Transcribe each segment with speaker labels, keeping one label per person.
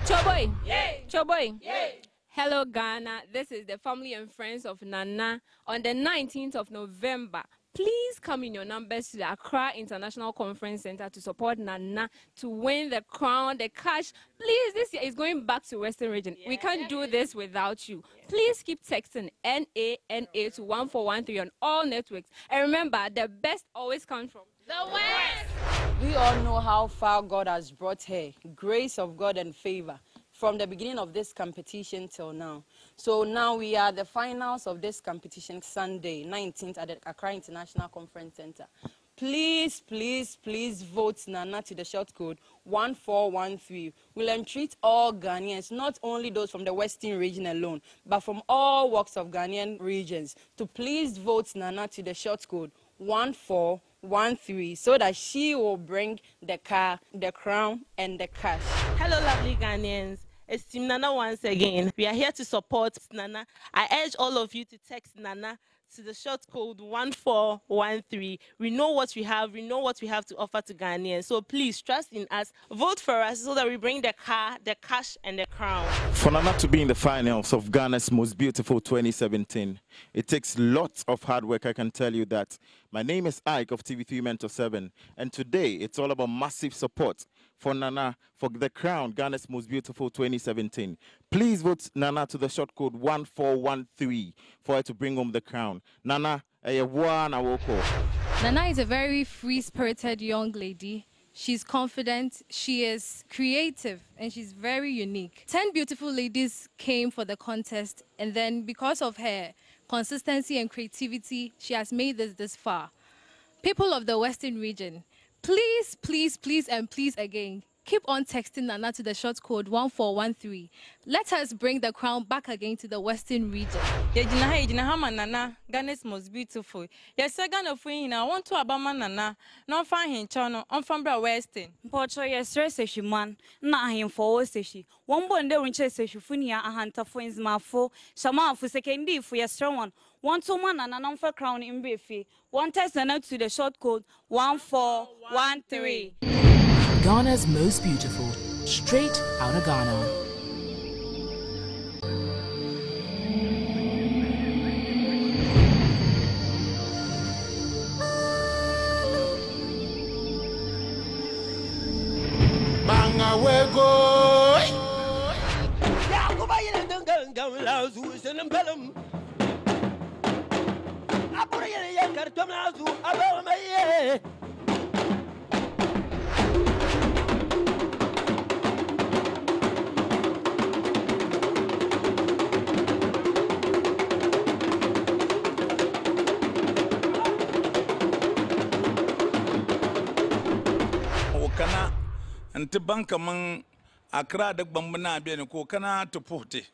Speaker 1: Choboy. Yay. Choboy. Yay. Hello, Ghana. This is the family and friends of Nana. On the 19th of November, please come in your numbers to the Accra International Conference Center to support Nana to win the crown, the cash. Please, this year is going back to Western Region. We can't do this without you. Please keep texting NANA to 1413 on all networks. And remember, the best always comes from the West.
Speaker 2: We all know how far God has brought her, grace of God and favor, from the beginning of this competition till now. So now we are the finals of this competition Sunday, 19th at the Accra International Conference Center. Please, please, please vote Nana to the short code 1413. We'll entreat all Ghanaians, not only those from the Western region alone, but from all walks of Ghanaian regions, to please vote Nana to the short code 1413 so that she will bring the car, the crown, and the cash.
Speaker 3: Hello, lovely Ghanaians. It's Team Nana once again. We are here to support Nana. I urge all of you to text Nana to the short code 1413. We know what we have. We know what we have to offer to Ghanaians. So please trust in us. Vote for us so that we bring the car, the cash, and the crown.
Speaker 4: For Nana to be in the finals of Ghana's Most Beautiful 2017, it takes lots of hard work, I can tell you that. My name is Ike of TV3 Mentor 7, and today it's all about massive support for Nana for the crown, Ghana's Most Beautiful 2017. Please vote Nana to the short code 1413 for her to bring home the crown. Nana,
Speaker 5: Nana is a very free-spirited young lady. She's confident, she is creative, and she's very unique. 10 beautiful ladies came for the contest, and then because of her consistency and creativity, she has made this far. People of the Western region, please, please, please, and please again, keep on texting Nana to the short code 1413. Let us bring the crown back again to the Western region.
Speaker 6: Nana, Ghana's Most Beautiful. Yes, I Ghana I want to abama Nana. No find him channel. I'm from Western.
Speaker 7: Pocho yes stress man. Na him for seshi. One bonde winche seshi funia a hunter for his mafo. Shama for sekendi for your strong one. One to man and an for crown in Biffy. One test and out to the short code 1413.
Speaker 8: Ghana's Most Beautiful, straight out of Ghana.
Speaker 9: Nti banka man Accra da gbambana biya ko kana to porte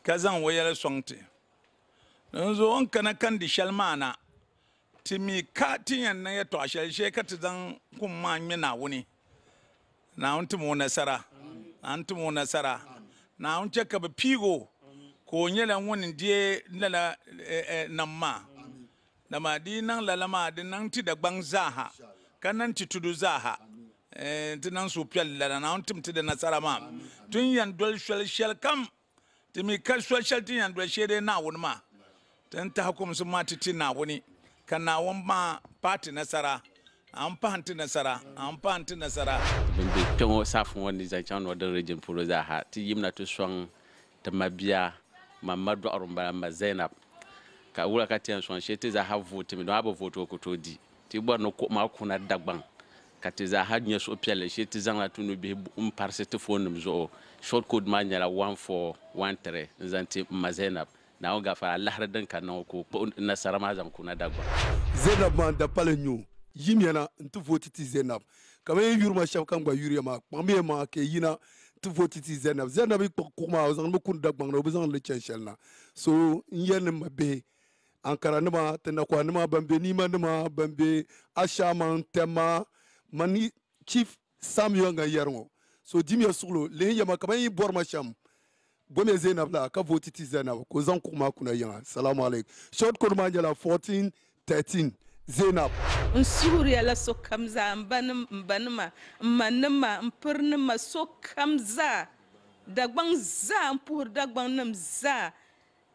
Speaker 9: kazan wayar sonte nzo on kana kan di shalmana timi ka tiyan na ya to ashelshe ka tizan kuma nyina wuni na untumo nasara antumo nasara na unce ka pigo ko nyela woni die lala namma na madinan lalama dinan ti da gbanzaha kanan ti tudu zaha tinan su pyalla na untum ti da nasara ma tun yan dol shal kam timi kal shal tin yan dol shede na wuni ma tan ta hukum su ma ti na wuni kana won ma party nasara an panti nasara
Speaker 10: bimbe pengo safu woni za chan wadan region puro za ha ti yimna to swang ta mabia mamadu arumba ma Zeinab ka wura ka tian swang shete za ha vote mi do abo vote ko to di ti bo no ko ma kuna dagban ka ti za ha nya so piale shete zanga tunu be parse te phone mzo short code ma nyala 1413 zanti ma Zeinab na ga fa Allah radan kan ko nasara ma zam kuna dagban
Speaker 11: Zeinab man da pale nyu yimiana ntu votiti Zeinab kama yurma chef kan gba yurima pambe ma ke yina tu votiti Zeinab ko ma ozan mo kun dagbang no bezan le chenchel so yen mabe ankara nima tena kwa nima bambe nima nima bambe ashama tema mani chief Samuel nga yermo so dimya suglo le yama kama yi borma cham bome Zeinab la ka votiti Zeinab ko zan kuma kuna yan assalamu alaikum short code ma jala 1413 Zeinab.
Speaker 3: Nsuriya la so kamza mbanima manima mpurnima so kamza dagbang za mpur dagbang nam za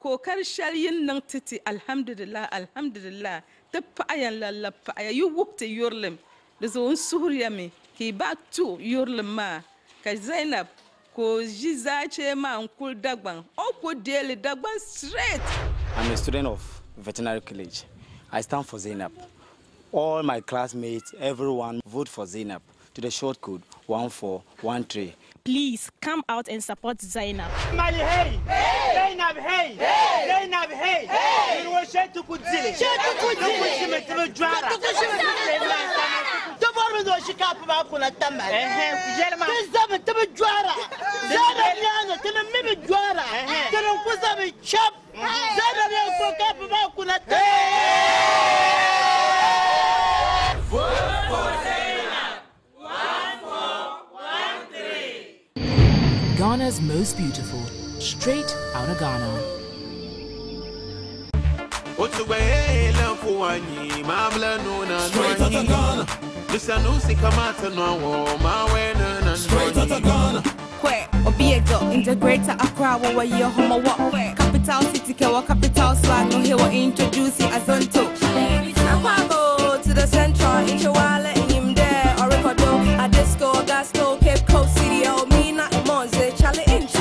Speaker 3: ko karshal yin nan titi alhamdulillah ta pa'ayan lalla pa'aya yu wukta yurlim da zo nsuriya me ki ba tu yurlim ma ka Zainab ko jizache ma nkul dagbang o ko dele dagbang straight.
Speaker 12: I'm a student of veterinary college. I stand for Zeinab. All my classmates, everyone vote for Zeinab to the short code 1413.
Speaker 13: Please come out and support Zeinab.
Speaker 14: Mali hey, Zeinab hey, Zeinab hey. You will share to Kudzili. Share to Kudzili. To Jara. To borrow the shikapu bakula tamba. Jelma. Kizam to Jara. Zeinab to the Mibi Jara. To the Kuzabi chop. Zeinab to kapu bakula tamba.
Speaker 8: Ghana's most beautiful, straight out of Ghana.
Speaker 15: Straight out of Ghana. Straight out of Ghana.
Speaker 16: Where Obiego integrator Accra wa your homo what capital city kewa capital swag no here introduce you as onto Aquabo to the central Inchawale in him there or Ricodo a disco Gasco Cape Coast City oh me not Monze Charlie into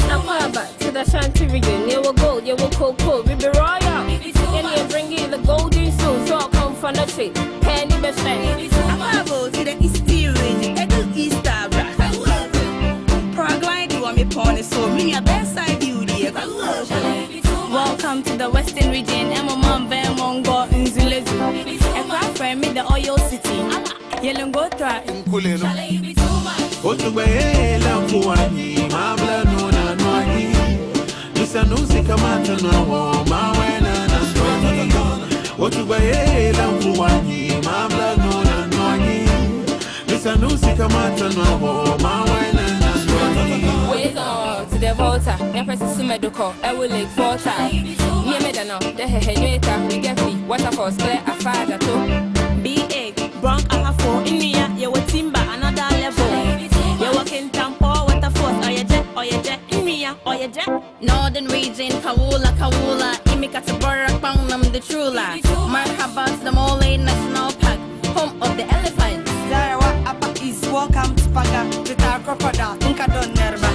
Speaker 1: Aquaba to the Shanty region, you will gold, you will cocoa, we be royal. And you bring in the golden soul, so I'll come from the tree. Penny best friend.
Speaker 16: Aquabo to the East region, Eagle East Abra. Paraglide you want me pony, so me a best side you dear. Welcome to the Western region, and my mom Mongo in Zulezu. A craft friend me the Oyo City. Yellow go try.
Speaker 1: Wait on to the Volta, Empress Sumeduko, I will like 4 times. Near Medano, the Hehenueta, we get me, waterfalls, clear a father too.
Speaker 16: B.A. Bronx, I have 4 in Nia, you were timber, another level. You're walking Tampo, waterfalls, or your jet, in Nia, or your jet. Northern region, Kawula, Imikatabara, Pangnam, the Trula. Marhabas, the Mole National Park, home of the elephants. Zarawa, Upper East, welcome to Paga, Twitter Crocodile, Inkadon Nerva.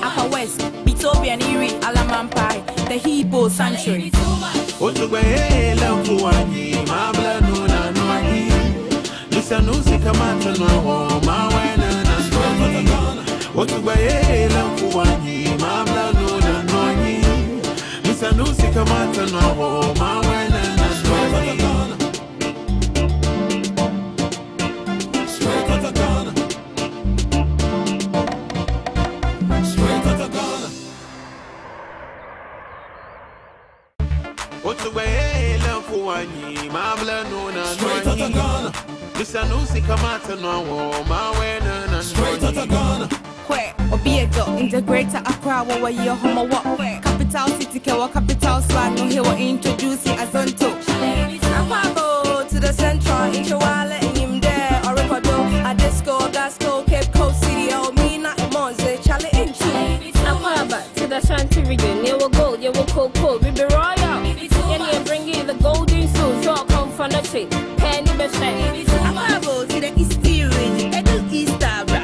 Speaker 16: Upper West, Bitobia, Niri, Alamampai, the Hippo Sanctuary. Where Obiego integrator Accra wa your homo what capital city kewa capital swag no here introduce you as onto Aquabo to the central Inchawale in him there or Ricodo a disco Gasco Cape Coast City oh me not Monze Charlie into
Speaker 1: Aquaba to the Shanty region, you will gold, you will cocoa, we be royal. And you bring in the golden soul, so I'll come from the tree. Penny best friend.
Speaker 16: Aquabo to the East region, Eagle East Abra.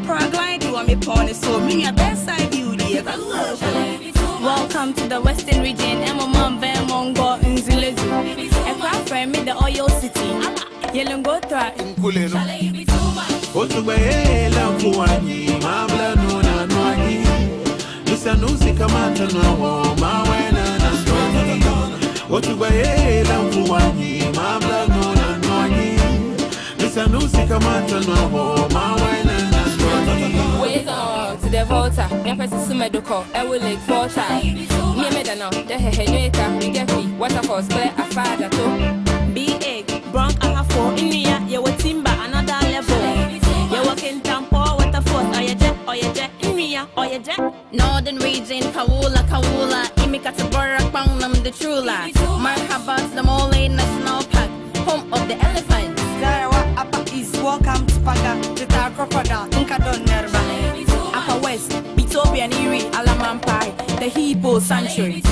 Speaker 16: Paraglide you want me pony, so me a best side you dear. Welcome to the Western region, and my mom Mongo in Zulezu. A craft friend me the Oyo City. Yellow go try.
Speaker 1: Wait on to the Volta, Empress Sumeduko, I will like 4 times. Near Medano, the Hehenueta, we get me, waterfalls, clear a father too.
Speaker 16: B.A. Bronx, I have 4 in Nia, you were timber, another level. You're walking Tampo, waterfalls, or your jet, in Nia, or your jet. Northern region, Kawula, Imikatabara, Pangnam, the Trula. Marhabas, the Mole National beautiful sanctuary.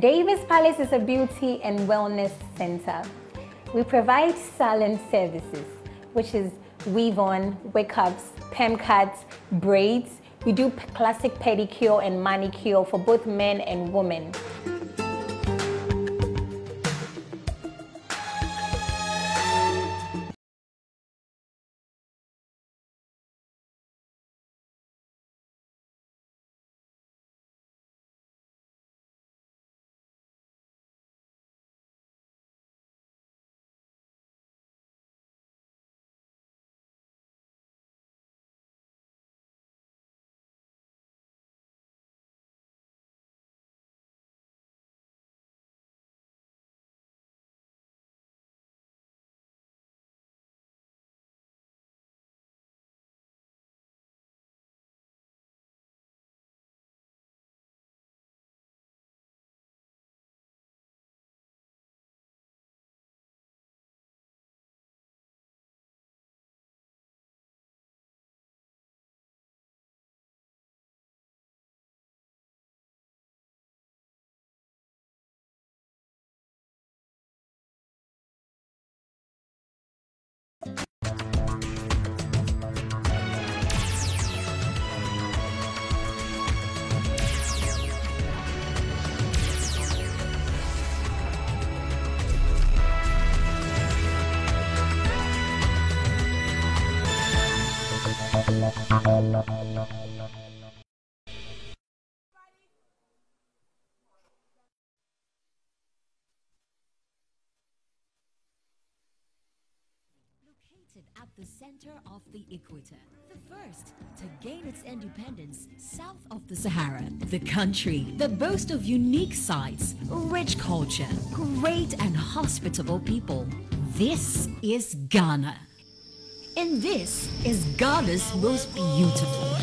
Speaker 17: Davis Palace is a beauty and wellness center. We provide salon services, which is weave-on, wake-ups, perm cuts, braids. We do classic pedicure and manicure for both men and women.
Speaker 18: At the center of the equator, the first to gain its independence south of the Sahara, the country that boasts of unique sights, rich culture, great and hospitable people. This is Ghana. And this is Ghana's most beautiful.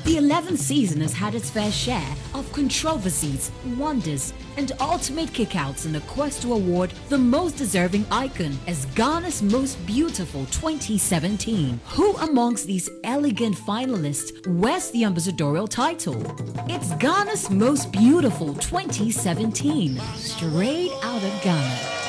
Speaker 18: The 11th season has had its fair share of controversies, wonders, and ultimate kickouts in the quest to award the most deserving icon as Ghana's most beautiful 2017. Who amongst these elegant finalists wears the ambassadorial title? It's Ghana's most beautiful 2017, straight out of Ghana.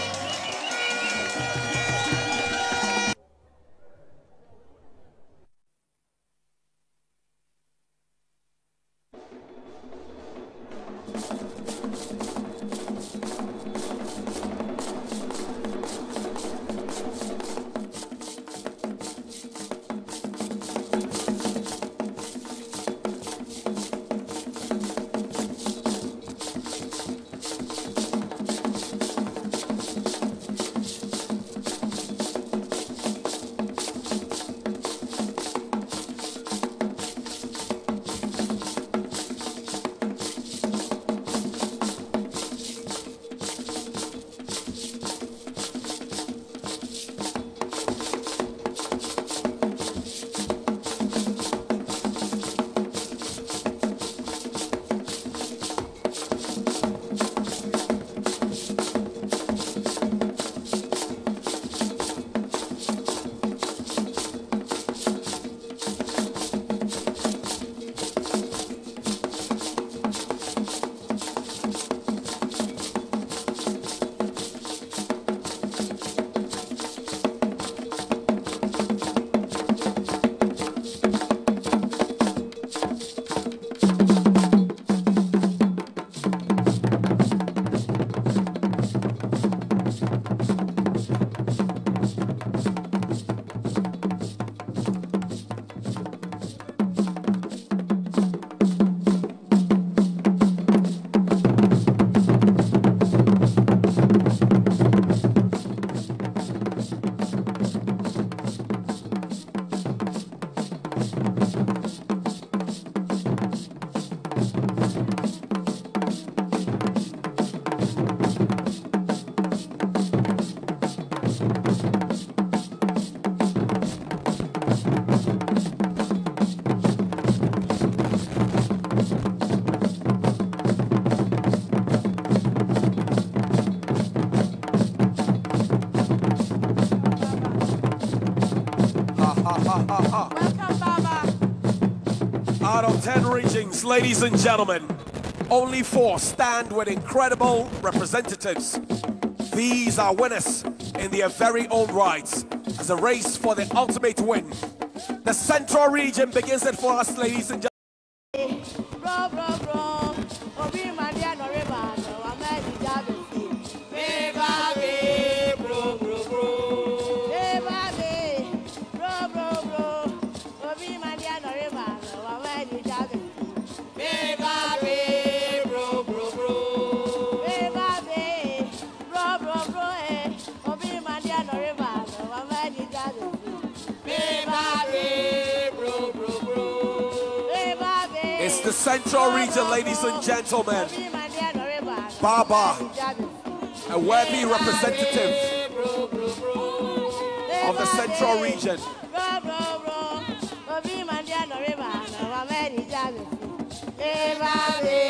Speaker 19: Out of 10 regions, ladies and gentlemen, only 4 stand with incredible representatives. These are winners in their very own rights as a race for the ultimate win. The Central region begins it for us, ladies and gentlemen. It's the Central region, ladies and gentlemen. Baba, a worthy representative of the Central region.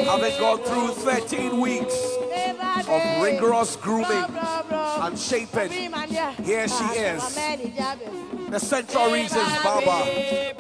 Speaker 19: Having gone through 13 weeks of rigorous grooming and shaping, here she is, the Central region's Baba.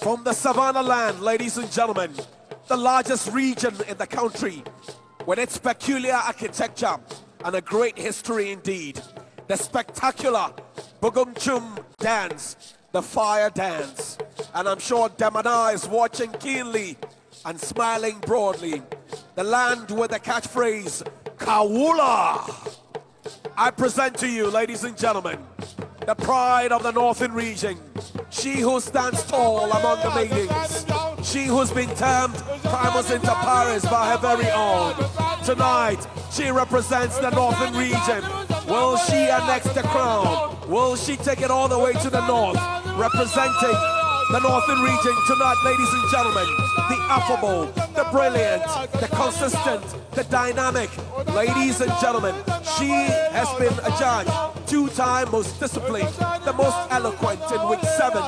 Speaker 19: From the Savannah land, ladies and gentlemen, the largest region in the country, with its peculiar architecture and a great history indeed, the spectacular Bugumchum dance, the fire dance. And I'm sure Demana is watching keenly and smiling broadly. The land with the catchphrase, Kawula. I present to you, ladies and gentlemen, the pride of the Northern region. She who stands tall among the maidens. She who's been termed primus inter pares by her very own. Tonight, she represents the Northern region. Will she annex the crown? Will she take it all the way to the north? Representing the Northern region tonight, ladies and gentlemen, the affable, the brilliant, the consistent, the dynamic. Ladies and gentlemen, she has been a judge, 2-time most disciplined, the most eloquent in week 7.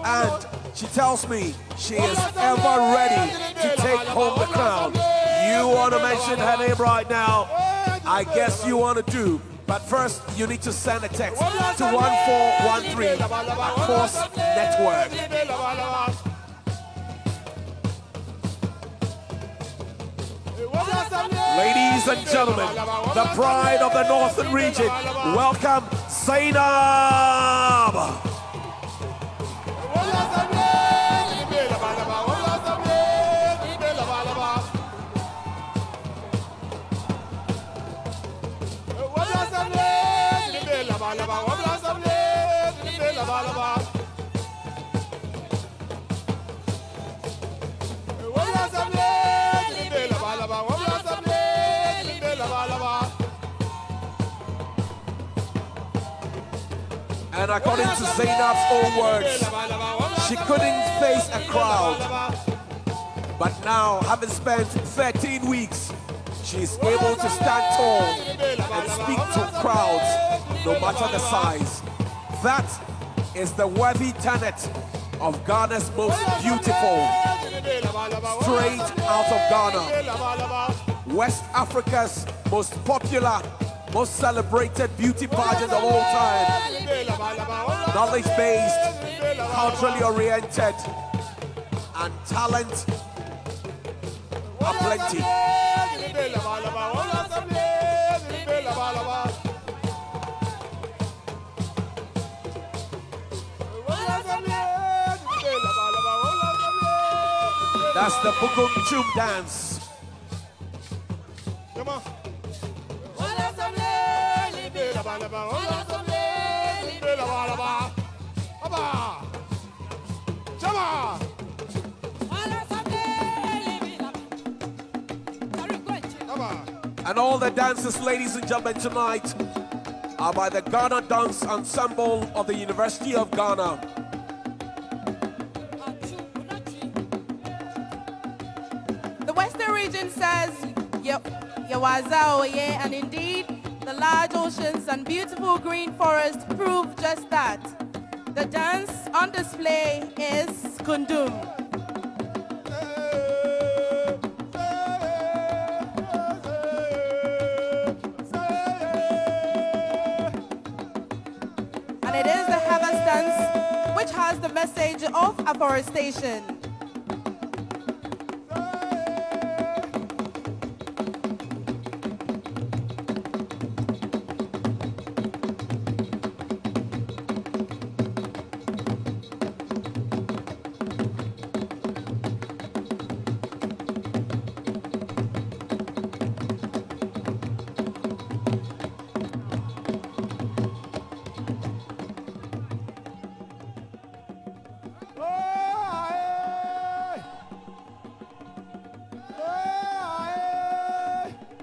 Speaker 19: And she tells me she is ever ready to take home the crown. You want to mention her name right now? I guess you want to do. But first, you need to send a text to 1413 across network. Ladies and gentlemen, the pride of the Northern region, welcome Zeinab. And according to Zeinab's own words, she couldn't face a crowd. But now, having spent 13 weeks, she's able to stand tall and speak to crowds, no matter the size. That is the worthy tenet of Ghana's most beautiful, straight out of Ghana, West Africa's most popular most celebrated beauty pageant of all time. Knowledge-based, culturally oriented, and talent are plenty. That's the Bugum Chum dance. Come on. And all the dances, ladies and gentlemen, tonight are by the Ghana Dance Ensemble of the University of Ghana.
Speaker 3: The Western region says, and indeed, the large oceans and beautiful green forests prove just that. The dance on display is Kundum. And it is the harvest dance which has the message of afforestation.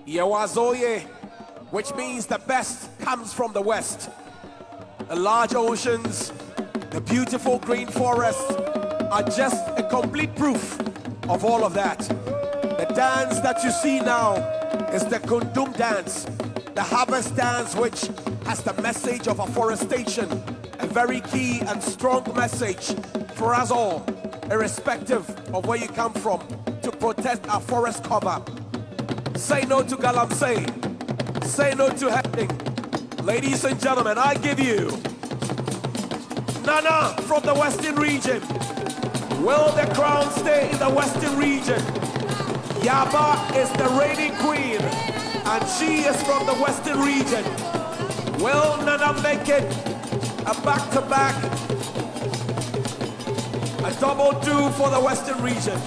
Speaker 19: Yawazoye, which means the best comes from the west. The large oceans, the beautiful green forests are just a complete proof of all of that. The dance that you see now is the Kundum dance, the harvest dance, which has the message of afforestation, a very key and strong message for us all, irrespective of where you come from, to protect our forest cover. Say no to galamsey. Say no to hunting. Ladies and gentlemen, I give you Nana from the Western region. Will the crown stay in the Western region? Yaba is the reigning queen, and she is from the Western region. Will Nana make it a back-to-back, a double-do for the Western region?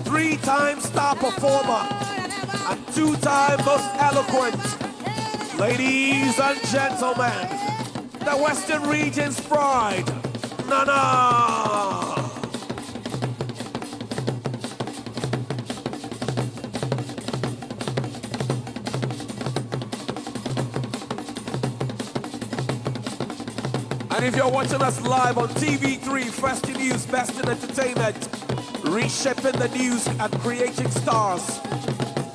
Speaker 19: 3-time star performer and 2-time most eloquent. Ladies and gentlemen, the Western region's pride, Nana. And if you're watching us live on TV3, First in News, Best in Entertainment, reshaping the news and creating stars,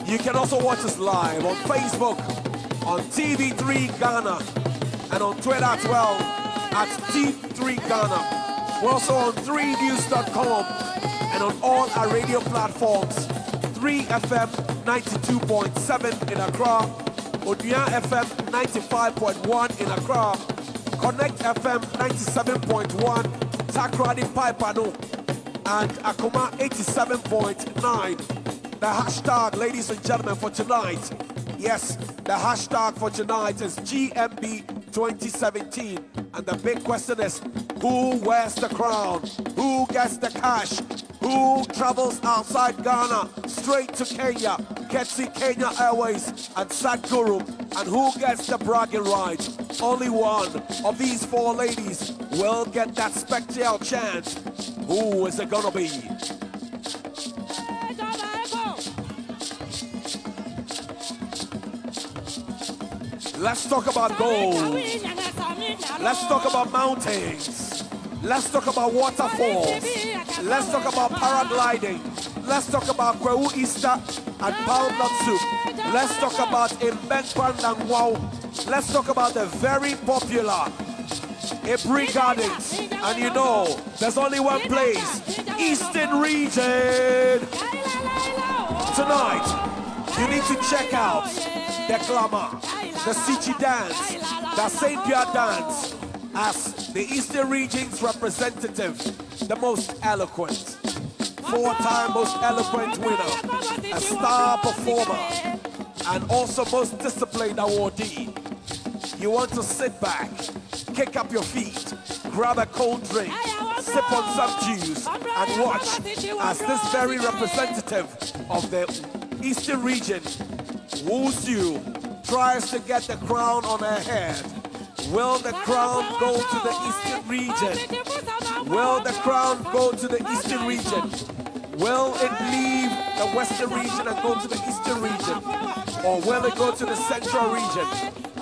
Speaker 19: you can also watch us live on Facebook, on TV3 Ghana, and on Twitter as well, at T3 Ghana. We're also on 3news.com and on all our radio platforms. 3FM 92.7 in Accra, Oduya FM 95.1 in Accra, Connect FM 97.1, Takrady Paipano, and Akoma 87.9. The hashtag, ladies and gentlemen, for tonight, yes, the hashtag for tonight is GMB 2017. And the big question is, who wears the crown? Who gets the cash? Who travels outside Ghana, straight to Kenya, Ketsi Kenya Airways and Sadhguru? And who gets the bragging rights? Only one of these 4 ladies will get that spectacle chance. Who is it gonna be? Let's talk about gold. Let's talk about mountains. Let's talk about waterfalls. Let's talk about paragliding. Let's talk about Kwewu Easter and pound nut soup. Let's talk about Imbenkwan and Wow. Let's talk about the very popular Ibri Gardens. And you know, there's only one place, Eastern Region. Tonight, you need to check out the Klama, the Sichi dance, the Saint Pierre dance, as the Eastern region's representative, the most eloquent, 4-time most eloquent winner, a star performer, and also most disciplined awardee. You want to sit back, kick up your feet, grab a cold drink, sip on some juice, and watch as this very representative of the Eastern region, Wu Xiu, tries to get the crown on her head. Will the crown go to the Eastern region? Will the crown go to the Eastern region? Will it leave the Western region and go to the Eastern region? Or will it go to the Central region?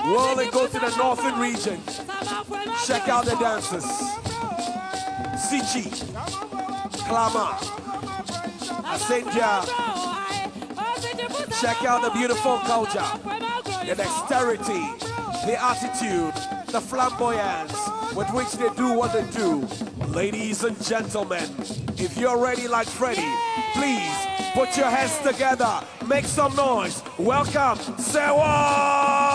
Speaker 19: Will it go to the Northern region? Check out the dancers. Sichi, Klama, Asenja. Check out the beautiful culture, the dexterity, the attitude, the flamboyance with which they do what they do. Ladies and gentlemen, if you're ready like Freddie, please put your hands together, make some noise. Welcome, Sewa!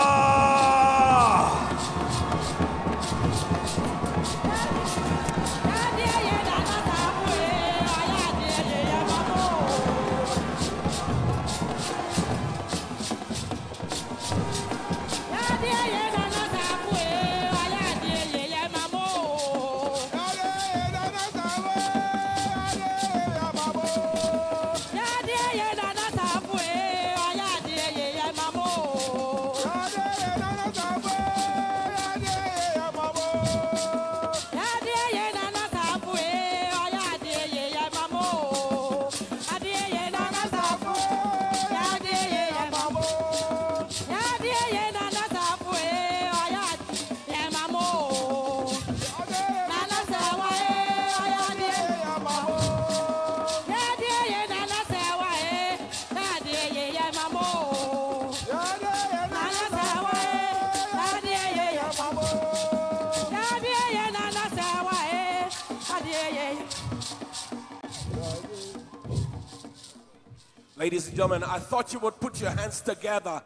Speaker 19: Ladies and gentlemen, I thought you would put your hands together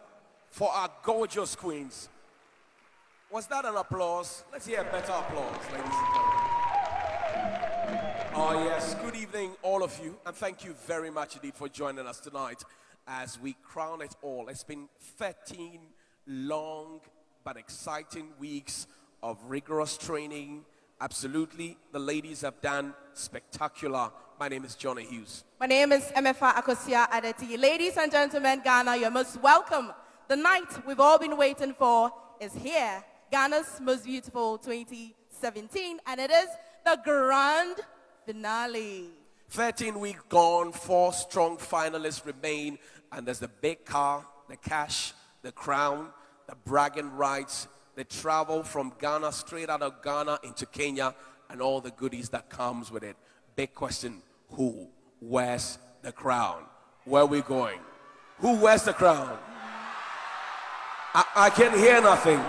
Speaker 19: for our gorgeous queens. Was that an applause? Let's hear a better applause, ladies and gentlemen. Oh yes, good evening all of you, and thank you very much indeed for joining us tonight as we crown it all. It's been 13 long but exciting weeks of rigorous training. Absolutely, the ladies have done spectacular. My name is Johnny Hughes.
Speaker 20: My name is Emefa Akosia Adeti. Ladies and gentlemen, Ghana, you're most welcome. The night we've all been waiting for is here. Ghana's Most Beautiful 2017, and it is the grand finale.
Speaker 19: 13 weeks gone, 4 strong finalists remain, and there's the big car, the cash, the crown, the bragging rights, the travel from Ghana, straight out of Ghana into Kenya, and all the goodies that comes with it. Big question, who wears the crown? Where are we going? Who wears the crown? I can't hear nothing.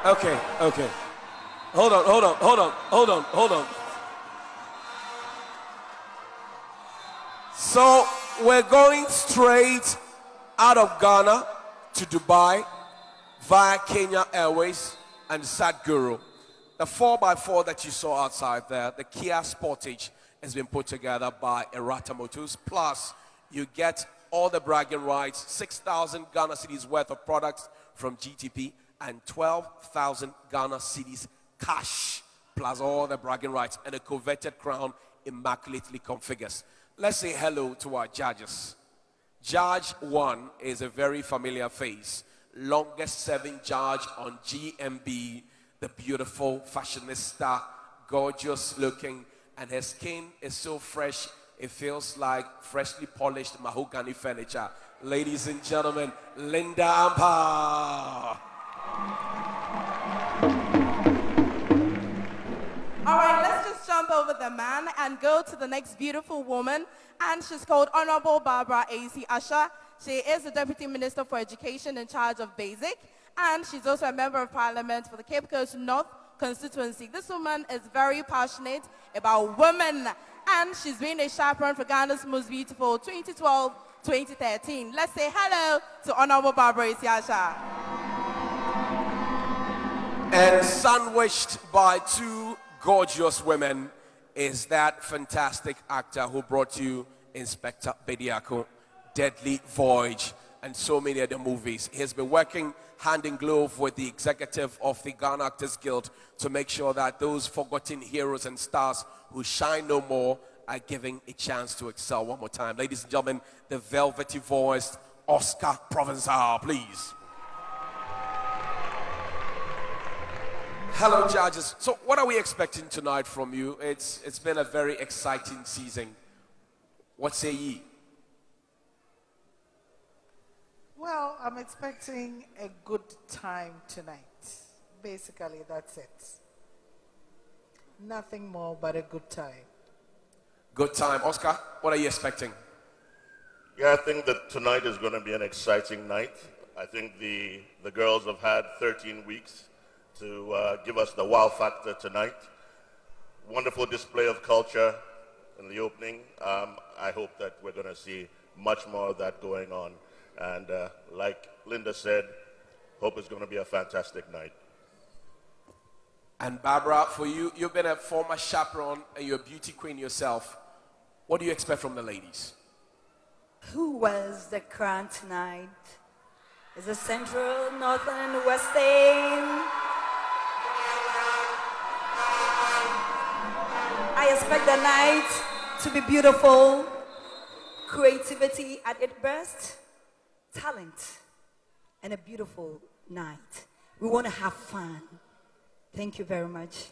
Speaker 19: Okay. Hold on. So we're going straight out of Ghana to Dubai via Kenya Airways and Sadhguru. The 4x4 that you saw outside there, the Kia Sportage, has been put together by Errata Motors. Plus, you get all the bragging rights, 6,000 Ghana cedis worth of products from GTP, and 12,000 Ghana cedis cash, plus all the bragging rights, and a coveted crown immaculately configured. Let's say hello to our judges. Judge 1 is a very familiar face, longest serving judge on GMB, the beautiful fashionista, gorgeous looking, and her skin is so fresh, it feels like freshly polished mahogany furniture. Ladies and gentlemen, Linda Ampa.
Speaker 20: All right, let's just jump over the man and go to the next beautiful woman, and she's called Honorable Barbara A.C. Usher. She is the Deputy Minister for Education in charge of Basic, and she's also a member of Parliament for the Cape Coast North constituency. This woman is very passionate about women, and she's been a chaperone for Ghana's Most Beautiful 2012 2013. Let's say hello to Honorable Barbara Isiasha.
Speaker 19: And sandwiched by two gorgeous women is that fantastic actor who brought you Inspector Bediako, Deadly Voyage, and so many other movies. He has been working hand in glove with the executive of the Ghana Actors Guild to make sure that those forgotten heroes and stars who shine no more are given a chance to excel. One more time, ladies and gentlemen, the velvety voiced Oscar Provençal, please. Hello, judges. So what are we expecting tonight from you? It's been a very exciting season. What say ye?
Speaker 21: Well, I'm expecting a good time tonight. Basically, that's it. Nothing more but a good time.
Speaker 19: Good time. Oscar, what are you expecting?
Speaker 22: Yeah, I think that tonight is going to be an exciting night. I think the girls have had 13 weeks to give us the wow factor tonight. Wonderful display of culture in the opening. I hope that we're going to see much more of that going on. And like Linda said, hope it's going to be a fantastic night.
Speaker 19: And Barbara, for you, you've been a former chaperone and you're a beauty queen yourself. What do you expect from the ladies?
Speaker 23: Who wears the crown tonight? Is it Central, Northern, and Western? I expect the night to be beautiful, creativity at its best, talent, and a beautiful night. We want to have fun. Thank you very much.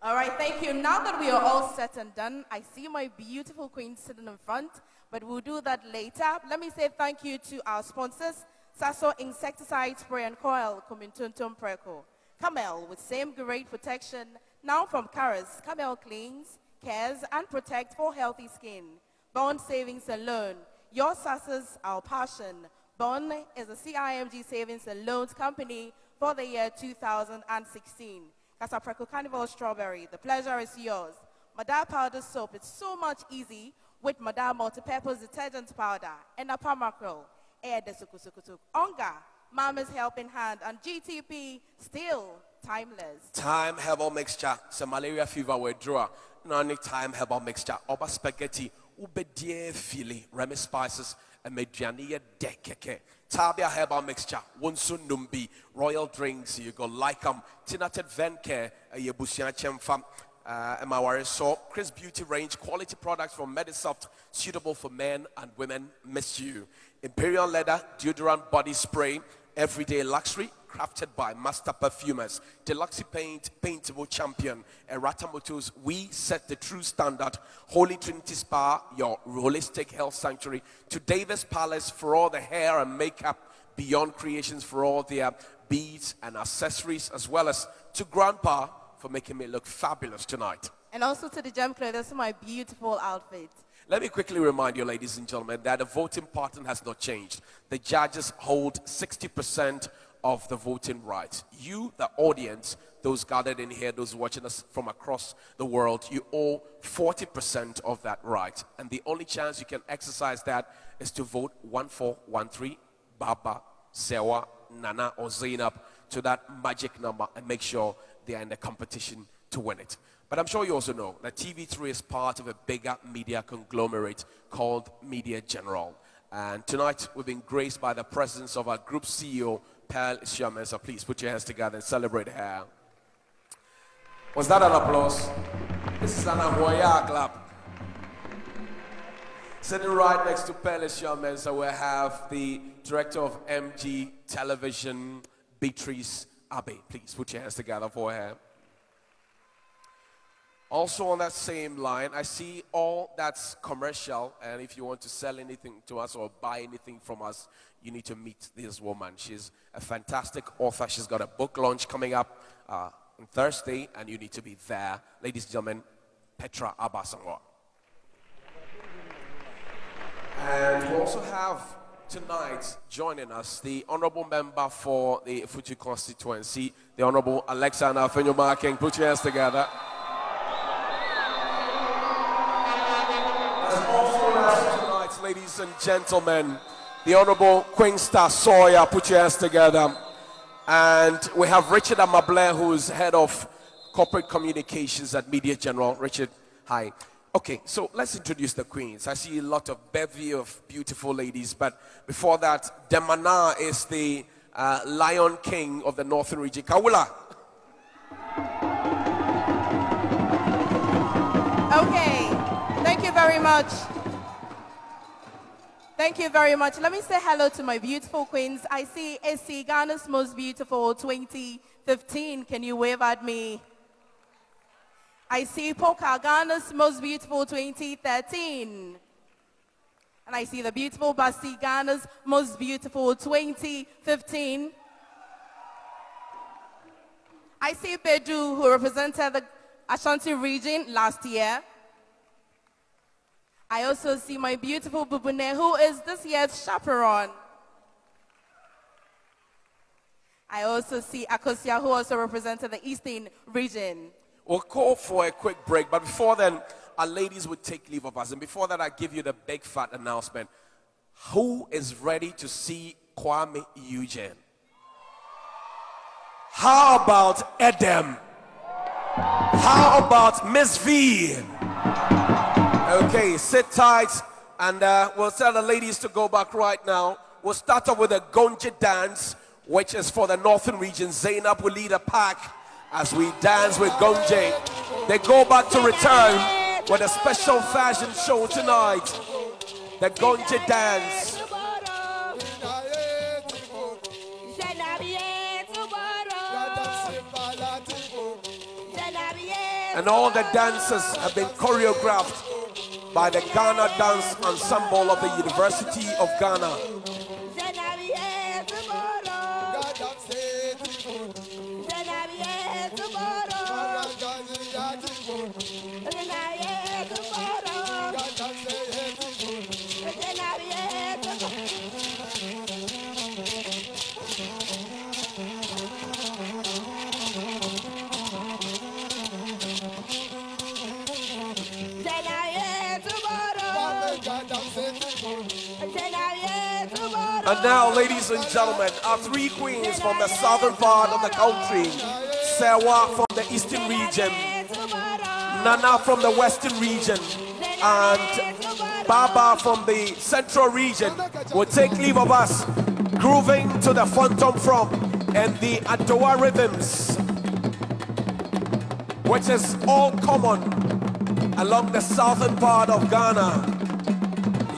Speaker 20: All right, thank you. Now that we are all set and done, I see my beautiful queen sitting in front, but we'll do that later. Let me say thank you to our sponsors, Sasso Insecticide Spray and Coil, Kumintuntum Preco. Camel with same great protection. Now from Caras, Camel cleans, cares, and protects for healthy skin. Bond Savings and Loan. Your Sassa's our passion. Bond is a CIMG Savings and Loans company for the year 2016. Casa Preco Carnival Strawberry, the pleasure is yours. Madar Powder Soap, it's so much easy with Madar Multipurpose Detergent Powder and a Mackerel. Air de Sukusukutuk. Onga, Mama's Helping Hand, and GTP, still timeless.
Speaker 19: Time herbal mixture, some malaria fever withdraw. None time herbal mixture, oba spaghetti, ube die fili, remi spices, and mediania dekeke. Tabia herbal mixture, wonsun numbi, royal drinks, you go like tinated venke, yebusia chemfam. Emawari so Chris Beauty range, quality products from Medisoft, suitable for men and women. Miss you. Imperial leather deodorant body spray, everyday luxury, crafted by master perfumers. Deluxe paint, paintable champion. Errata Motors, we set the true standard. Holy Trinity Spa, your holistic health sanctuary. To Davis Palace for all the hair and makeup. Beyond Creations for all their beads and accessories, as well as to Grandpa for making me look fabulous tonight.
Speaker 20: And also to the Gem Clothers for my beautiful outfit.
Speaker 19: Let me quickly remind you, ladies and gentlemen, that the voting pattern has not changed. The judges hold 60% of the voting rights. You, the audience, those gathered in here, those watching us from across the world, you owe 40% of that right. And the only chance you can exercise that is to vote 1413 Baba, Sewa, Nana, or Zeinab to that magic number and make sure they are in the competition to win it. But I'm sure you also know that TV3 is part of a bigger media conglomerate called Media General. And tonight we've been graced by the presence of our group CEO, Pearl Isiameh. So please put your hands together and celebrate her. Was that an applause? This is an Ahoya clap. Sitting right next to Pearl Isiameh, so we have the director of MG Television, Beatrice Abe. Please put your hands together for her. Also on that same line, I see all that's commercial, and if you want to sell anything to us or buy anything from us, you need to meet this woman. She's a fantastic author. She's got a book launch coming up on Thursday, and you need to be there. Ladies and gentlemen, Petra Abasangwa. And we also have tonight joining us the honorable member for the Fuji constituency, the Honorable Alexander Fenyoma-King. Put your hands together. Also with us tonight, ladies and gentlemen. The Honorable Queen Star Sawyer, put your hands together. And we have Richard Amable, who's head of corporate communications at Media General. Richard, hi. Okay, so let's introduce the queens. I see a lot of bevy of beautiful ladies, but before that, Demana is the Lion King of the Northern Region. Kawula.
Speaker 20: Okay, thank you very much. Thank you very much. Let me say hello to my beautiful queens. I see AC, Ghana's Most Beautiful 2015. Can you wave at me? I see Poka, Ghana's Most Beautiful 2013. And I see the beautiful Basi, Ghana's Most Beautiful 2015. I see Bedu, who represented the Ashanti region last year. I also see my beautiful Bubune, who is this year's chaperone. I also see Akosia, who also represented the Eastern region.
Speaker 19: We'll call for a quick break, but before then, our ladies would take leave of us. And before that, I give you the big fat announcement. Who is ready to see Kwame Eugene? How about Edem? How about Miss V? Okay, sit tight, and we'll tell the ladies to go back right now. We'll start off with a Gonje dance, which is for the Northern region. Zeinab will lead a pack as we dance with Gonje. They go back to return with a special fashion show tonight. The Gonje dance. And all the dances have been choreographed by the Ghana Dance Ensemble of the University of Ghana. And now, ladies and gentlemen, our three queens from the southern part of the country: Sewa from the eastern region, Nana from the western region, and Baba from the central region, will take leave of us, grooving to the Phantom From and the Adowa rhythms, which is all common along the southern part of Ghana.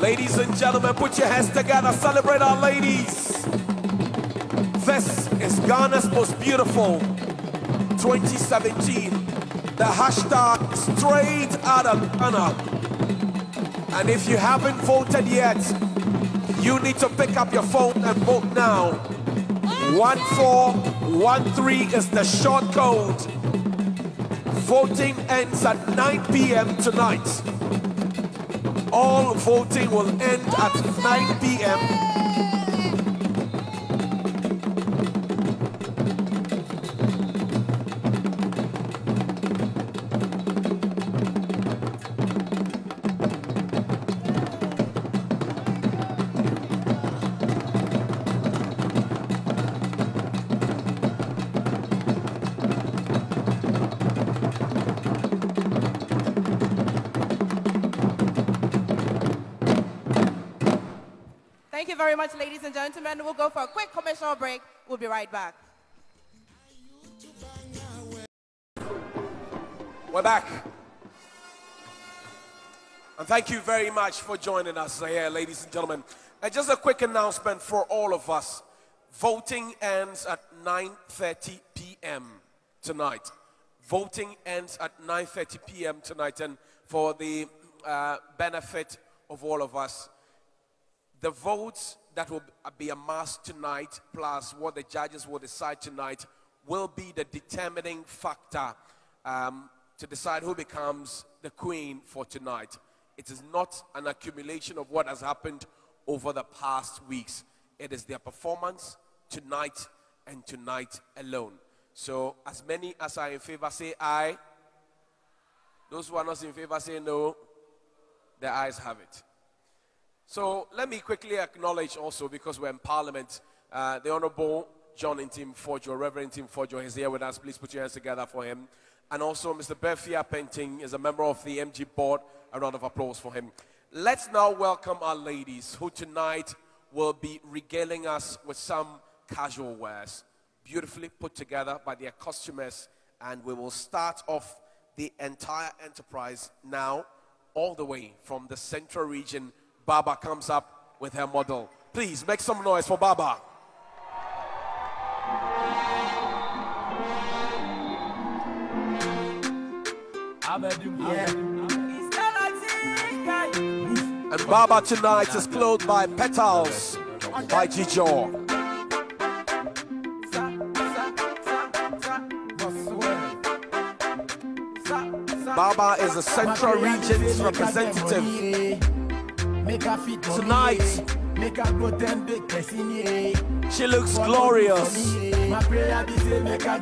Speaker 19: Ladies and gentlemen, put your hands together, celebrate our ladies. This is Ghana's Most Beautiful 2017. The hashtag straight out of Ghana. And if you haven't voted yet, you need to pick up your phone and vote now. 1413 is the short code. Voting ends at 9 p.m. tonight. All voting will end at 9 p.m.
Speaker 20: Thank you very much, ladies and gentlemen. We'll go for a quick commercial break. We'll be right back.
Speaker 19: We're back. And thank you very much for joining us here, ladies and gentlemen. And just a quick announcement for all of us. Voting ends at 9:30 p.m. tonight. Voting ends at 9:30 p.m. tonight. And for the benefit of all of us, the votes that will be amassed tonight, plus what the judges will decide tonight, will be the determining factor to decide who becomes the queen for tonight. It is not an accumulation of what has happened over the past weeks. It is their performance tonight and tonight alone. So as many as are in favor say aye. Those who are not in favor say no. The ayes have it. So let me quickly acknowledge also, because we're in Parliament, the Honorable John Intim Fojo, Reverend Intim Fojo, is here with us. Please put your hands together for him. And also Mr. Befia Penting is a member of the MG board. A round of applause for him. Let's now welcome our ladies who tonight will be regaling us with some casual wares, beautifully put together by their costumers. And we will start off the entire enterprise now, all the way from the central region. Baba comes up with her model. Please make some noise for Baba. And Baba tonight is clothed by Petals by Jijo. Baba is a Central Region's representative. Tonight, she looks glorious.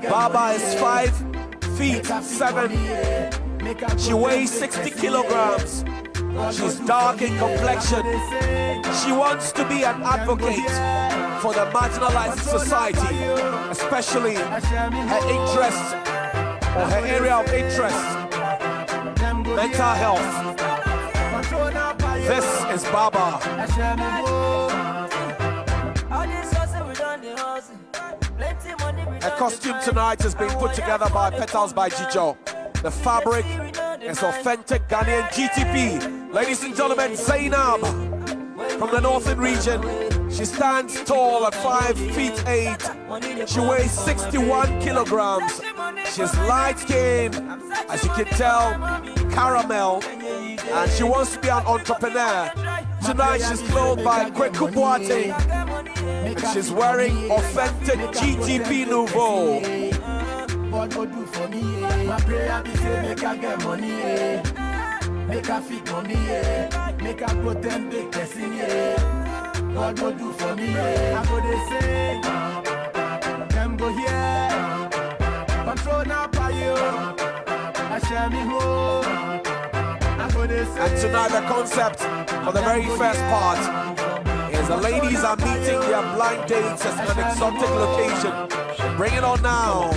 Speaker 19: Baba is 5'7". She weighs 60 kilograms. She's dark in complexion. She wants to be an advocate for the marginalized society, especially her interest or her area of interest, mental health. This is Baba. Her costume tonight is being put together by Petals by Jijo. The fabric is authentic Ghanaian GTP. Ladies and gentlemen, Zeinab from the northern region. She stands tall at 5'8". She weighs 61 kilograms. She's light skinned, as you can tell, caramel, and she wants to be an entrepreneur. Tonight she's clothed by Kweku Boateng, and she's wearing authentic GTP Nouveau. God go do for me, my prayer be say make I get money, make I fit money, make I put them big person, God go do for me, I go they say, them go here, control now by you, I share me home, I go they say. And tonight the concept for the very first part is the ladies are meeting their blind dates at an exotic location. Bring it on now.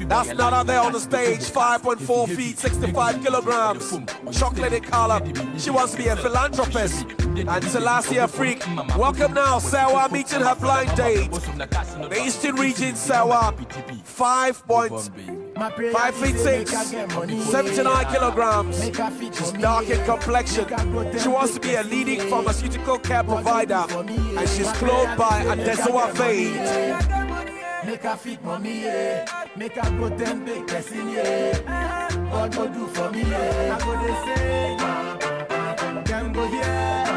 Speaker 19: That's not out there on the stage. 5.4 feet, 65 kilograms. Chocolate color. She wants to be a philanthropist. And Selassie Freak. Welcome now, Sawa meeting her blind date. The Eastern region, Sawa. 5'6", 79 kilograms. She's dark in complexion. She wants to be a leading pharmaceutical care provider, and she's clothed by a Desoa fade. Make her fit mommy, make her go them big person, God go do for me, I go they say, can go here.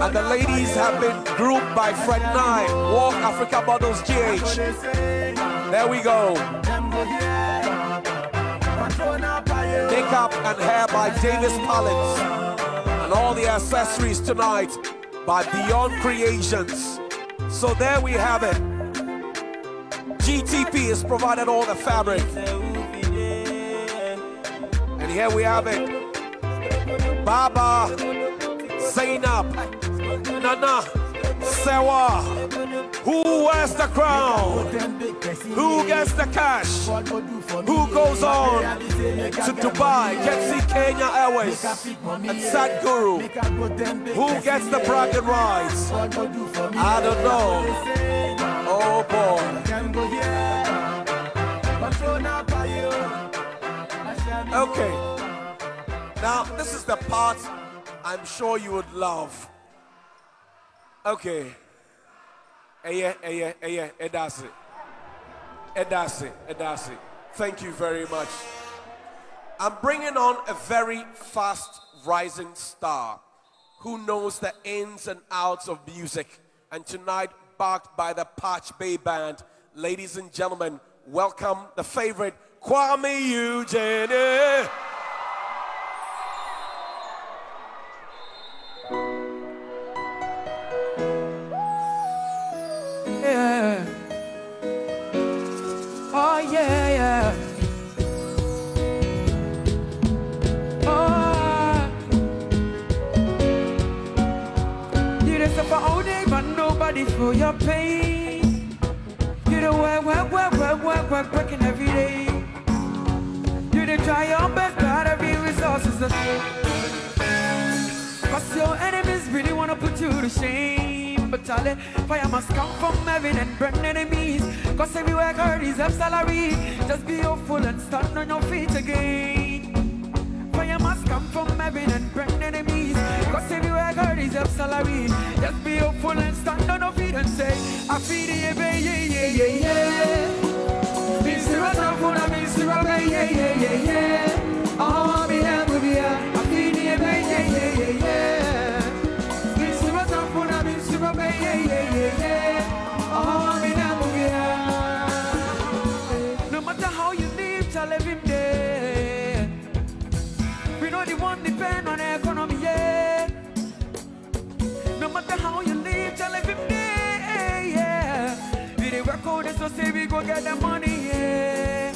Speaker 19: And the ladies have been grouped by Fred 9, Walk Africa Models GH. There we go. Makeup and hair by Davis Pallets. And all the accessories tonight by Beyond Creations. So there we have it. GTP has provided all the fabric. And here we have it. Baba, Zeinab, Nana, Sewa. Who wears the crown? Who gets the cash? Who goes on to Dubai, gets see Kenya Airways and Sadhguru? Who gets the bragging rights? I don't know. Oh boy. Okay. Now this is the part I'm sure you would love. Okay. Edasi. Thank you very much. I'm bringing on a very fast rising star who knows the ins and outs of music, and tonight backed by the Patch Bay Band. Ladies and gentlemen, welcome the favorite Kwame Eugene.
Speaker 2: Yeah. Oh yeah, yeah. nobody feel your pain. You the work, working every day. You the try your best, but every resource is the same. Cause your enemies really wanna put you to shame. But Charlie, fire must come from heaven and burn enemies. Cause every work hard deserves salary. Just be hopeful and stand on your feet again. Fire must come from heaven and burn enemies. Cause every work hard deserves salary. Just be hopeful and stand on your feet and say, I feel the yeah. Mr. Rotafuna, Mr. Rabbi, yeah. Oh, be there with you. I feel the yeah. Mr. Rotafuna, Mr. Rabbi, yeah. Oh, be there with you. No matter how you live, shall live him there. We know the one depend on the economy, yeah. No matter how you live, shall live him there, yeah. We the work out, so say we go get the money, yeah.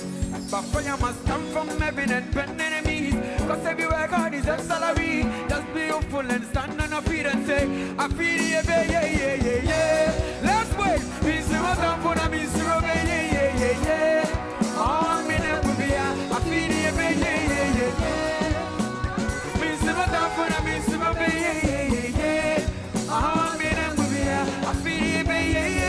Speaker 2: But fire must come from heaven and burn enemies. Cause every work hard is a salary. Just be hopeful and stand on your feet and say, I feel the yeah. Let's wait. Mr. Rotafuna, Mr. Rabbi, yeah. Oh, me never be I feel the yeah. Mr. Rotafuna, Mr. Rabbi, yeah. Oh, me never be I feel the yeah.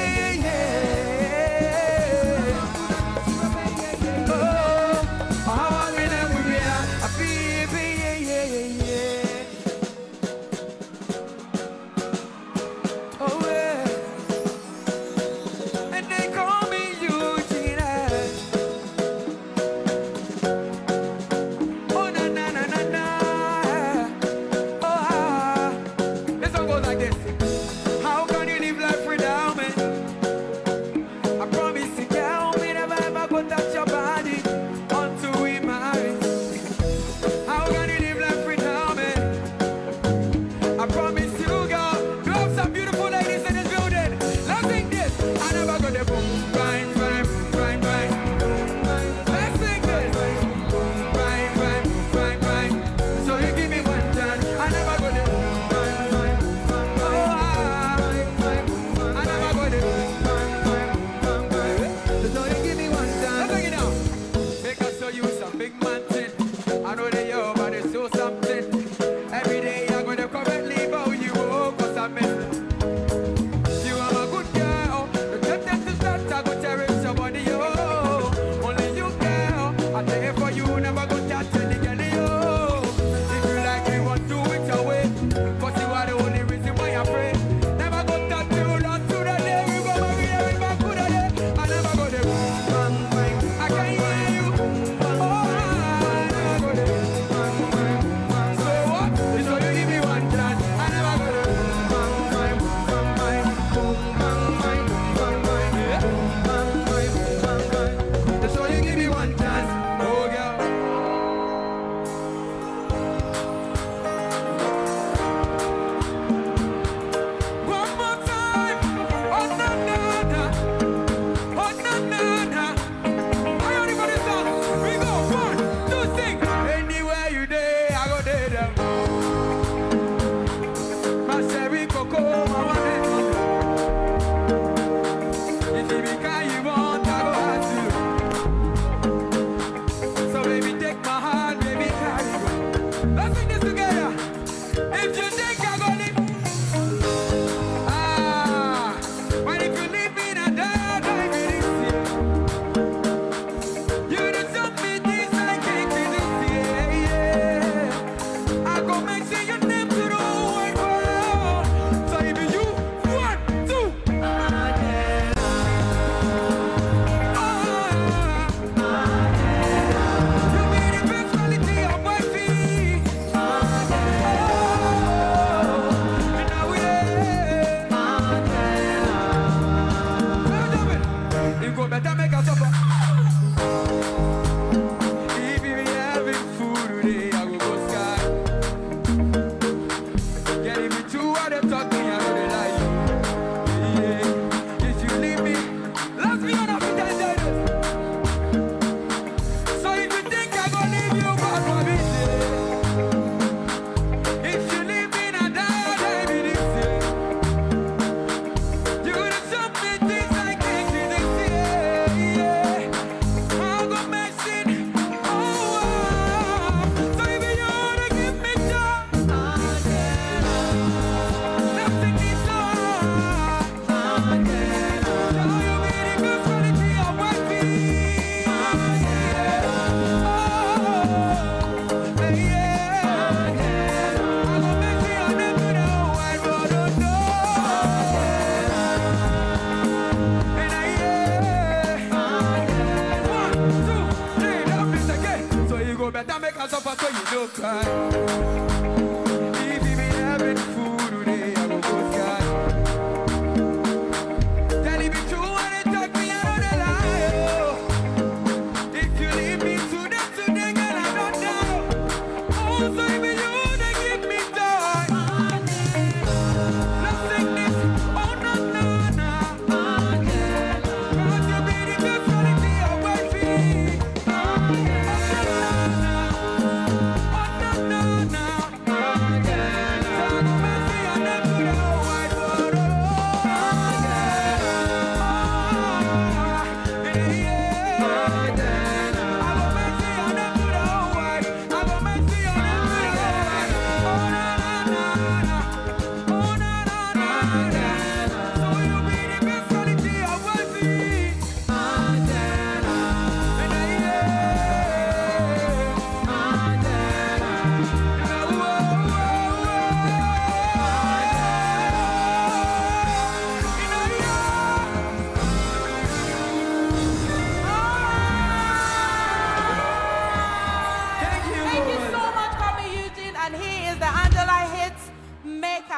Speaker 2: no cry. If you be having food today, I will go sky. Tell if it's true when they talk me, I don't lie. Oh. If you leave me today, girl, I don't know. Oh, so if you, they give me joy. Let's sing this. Oh, no, no, no. God, you be the best quality of my feet.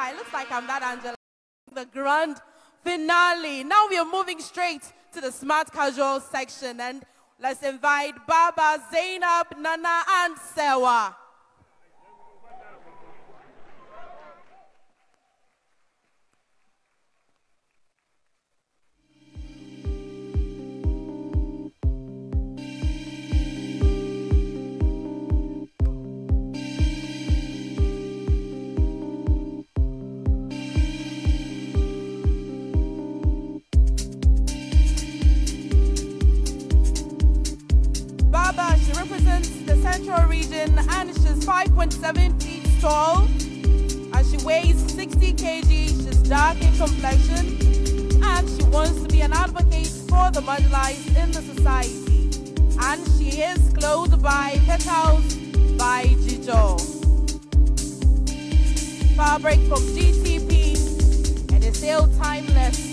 Speaker 20: It looks like I'm that Angela. The grand finale. Now we are moving straight to the smart casual section, and let's invite Baba, Zeinab, Nana, and Sewa. Baba, she represents the Central region and she's 5.7 feet tall and she weighs 60 kg. She's dark in complexion and she wants to be an advocate for the marginalized in the society. And she is clothed by Petals by Jijo. Fabric from GTP and it's still timeless.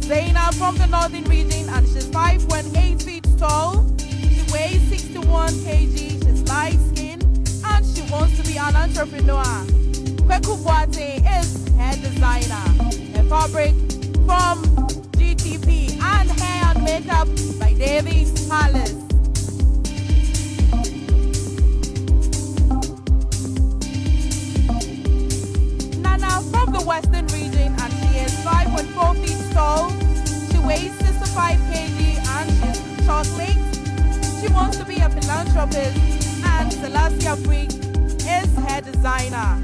Speaker 20: Zeinab from the northern region and she's 5.8 feet tall. She weighs 61 kg, she's light skinned and she wants to be an entrepreneur. Kweku Boate is hair designer. Her fabric from GTP and hair and makeup by Davies Palace. Nana from the western region and she is 5.4 feet tall. She weighs 65 kg and she's chocolate. She wants to be a philanthropist and Celestia Freak is her designer.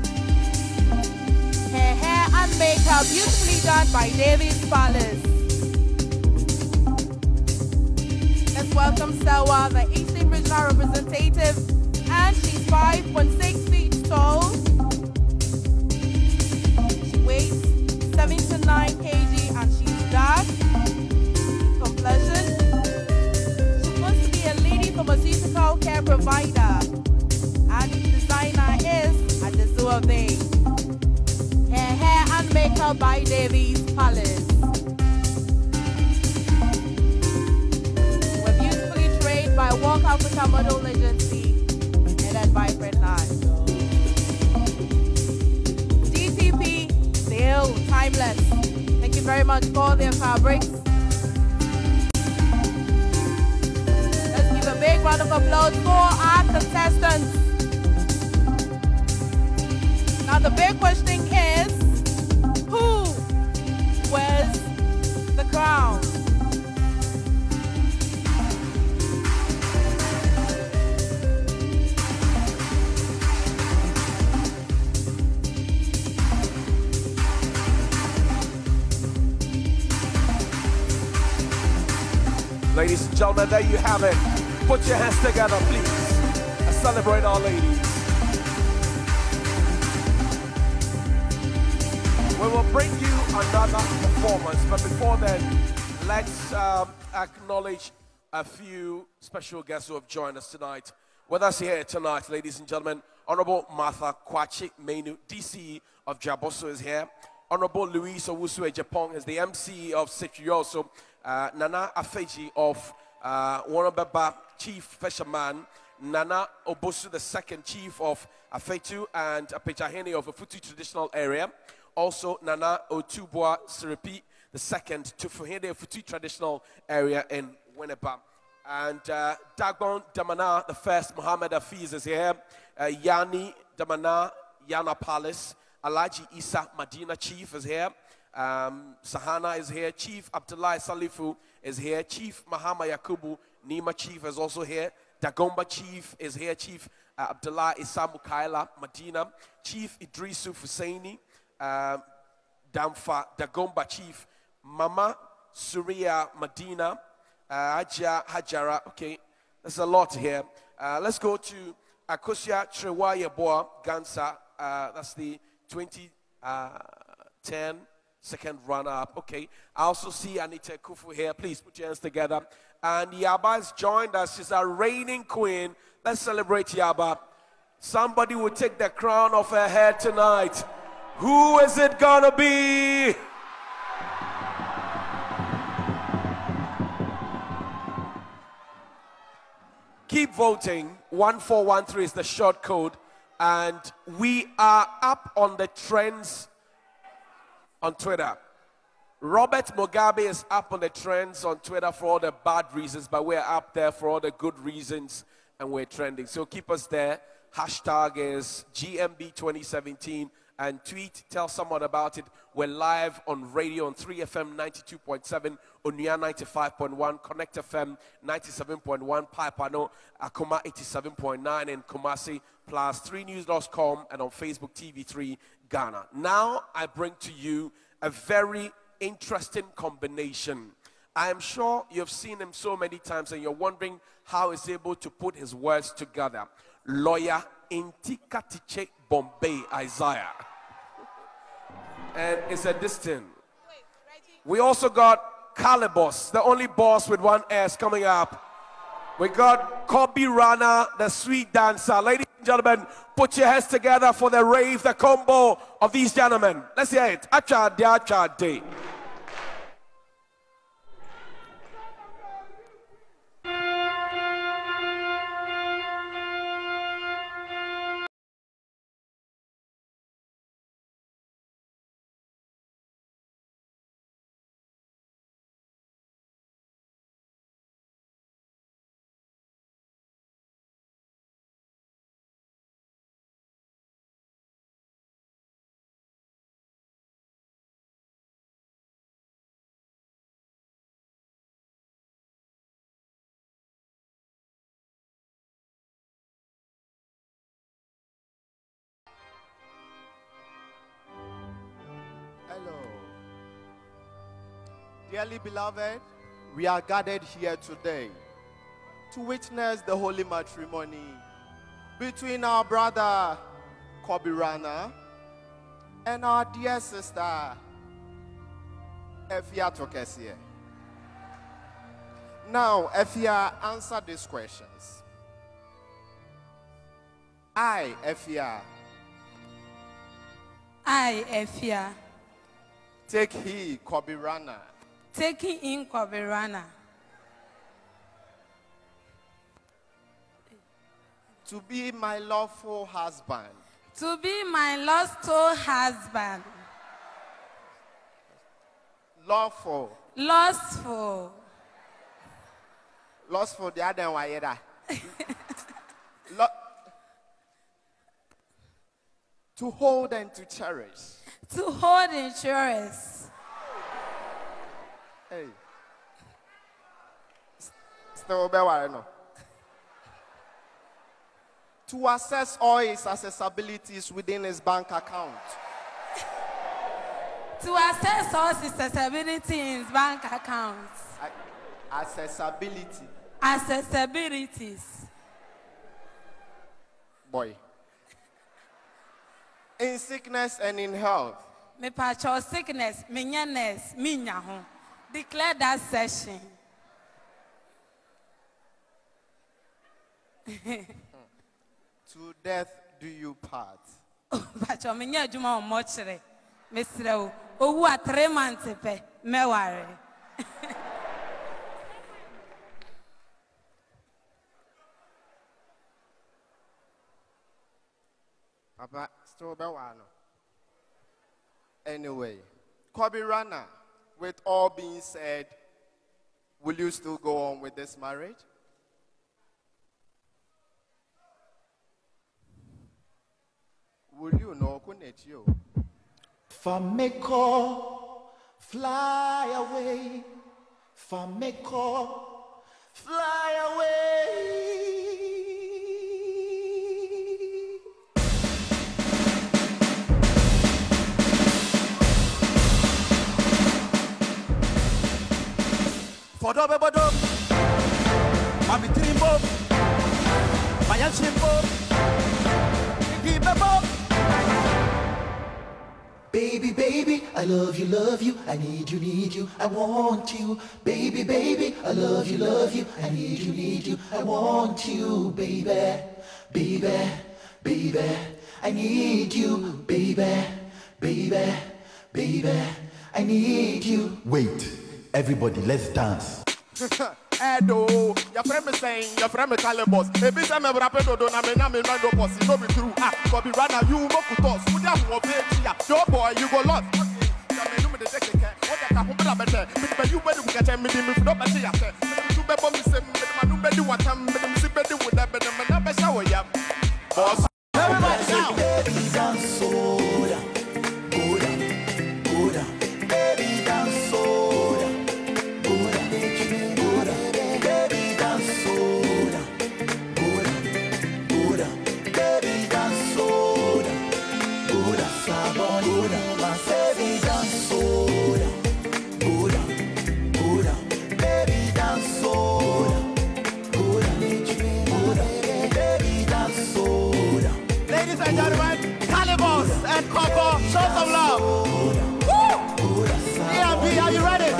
Speaker 20: Her hair and makeup beautifully done by Davies Palace. Let's welcome Sewa, the Eastern Regional Representative, and she's 5.6 feet tall. She weighs 79 kg and she's dark complexion. She wants to be a lady pharmaceutical care provider and the designer is Adesuave. Her hair and makeup by Davies Palace. We're beautifully trained by Walk Africa Model Agency headed by Fred Lodge. GTP, still timeless. Thank you very much for their fabrics. Let's give a big round of applause for our contestants. Now the big question is, who wears the crown?
Speaker 19: Ladies and gentlemen, there you have it. Put your hands together, please. And celebrate our ladies. We will bring you another performance, but before then, let's acknowledge a few special guests who have joined us tonight. With us here tonight, ladies and gentlemen, Honorable Martha Kwachi Menu, DC of Jaboso is here. Honorable Louise Owusu Ejapong is the MC of Situyoso. Nana Afeji of Warababa, Chief Fisherman. Nana Obosu, the second Chief of Afetu and Apechahene of a Futu traditional area. Also, Nana Otubwa Siripi, the second Tufuhende of Futu traditional area in Winneba. And Dagbon Damana, the first Muhammad Hafiz is here. Yani Damana, Yana Palace. Alaji Isa Madina Chief is here. Sahana is here. Chief Abdullah Salifu is here. Chief Mahama Yakubu Nima Chief is also here. Dagomba Chief is here. Chief Abdullah Isa Mukaila Madina. Chief Idrisu Fusaini. Damfa Dagomba Chief. Mama Surya Madina. Hajara. Okay, there's a lot here. Let's go to Akosia Trewaya Boa Gansa. That's the 2010 second runner-up. Okay, I also see Anita Kufu here. Please put your hands together. And Yaba has joined us. She's our reigning queen. Let's celebrate Yaba. Somebody will take the crown off her head tonight. Who is it gonna be? Keep voting. 1413 is the short code. And we are up on the trends on Twitter. Robert Mugabe is up on the trends on Twitter for all the bad reasons, but we're up there for all the good reasons, and we're trending. So keep us there. Hashtag is GMB 2017 and tweet, tell someone about it. We're live on radio on 3FM 92.7, Onuya 95.1, Connect FM 97.1, Paipano, Akoma 87.9, and Kumasi, plus 3news.com, and on Facebook TV3 Ghana. Now I bring to you a very interesting combination. I am sure you've seen him so many times and you're wondering how he's able to put his words together. Lawyer Intikatiche Bombay Isaiah. And it's a distant. We also got Calibos, the only boss with one S, coming up. We got Kobe Rana, the sweet dancer. Ladies and gentlemen, put your hands together for the rave, the combo of these gentlemen. Let's hear it. Acha de Acha de.
Speaker 4: Hello. Dearly beloved, we are gathered here today to witness the holy matrimony between our brother Kobe Rana and our dear sister Efia Tokesie. Now, Efia, answer these questions. I, Efia, take he, Kobe Rana,
Speaker 5: taking in Kobe Rana
Speaker 4: to be my lawful husband,
Speaker 5: to be my lustful husband,
Speaker 4: lawful,
Speaker 5: lustful,
Speaker 4: the other one, to hold and to cherish,
Speaker 5: to hold and cherish.
Speaker 4: Hey. Still no. To assess all his accessibilities within his bank account.
Speaker 5: To assess all his accessibility in his bank accounts.
Speaker 4: Accessibility.
Speaker 5: Accessibilities.
Speaker 4: Boy. In sickness and in health.
Speaker 5: Me pacho sickness, me nyanes, me nyaho. Declare that session.
Speaker 4: To death do you part.
Speaker 5: Pacho me nya juma o mochre. Me srew Owu a 3 months pe me worry.
Speaker 4: Papa, still be one. Anyway, Kobe Rana, with all being said, will you still go on with this marriage? Will you know connect you?
Speaker 6: Fameko, fly away. Fameko, fly away.
Speaker 19: Fodobe bodom, mami trimbo, mayan chimbo, ibebo.
Speaker 6: Baby, baby, I love you, I need you, I want you. Baby, baby, I love you, I need you, I want you. Baby, baby, baby, I need you. Baby, baby, baby, I need you.
Speaker 7: Wait, everybody, let's dance.
Speaker 4: Edo, your friend is saying, your friend is calling boss. If it's a member of the Donamina, no boss, no be true. Ah, Bobby Rana, you walk with us. Would have more pay here. Your boy, you go lost. But you better get a meeting with no better. You better be saying, but no better what I'm better with that, but I'm never shower yam. Boss, everybody now.
Speaker 6: Baby, dance soda, go down, baby, dance soda, go down, baby, dance soda, go down, baby, dance soda, go down, sabon, go down, baby, dance soda, go down, baby, dance soda, go down, baby, dance soda.
Speaker 4: Ladies and gentlemen, Calibos and Coco, show some love. Woo! EMP, are you ready?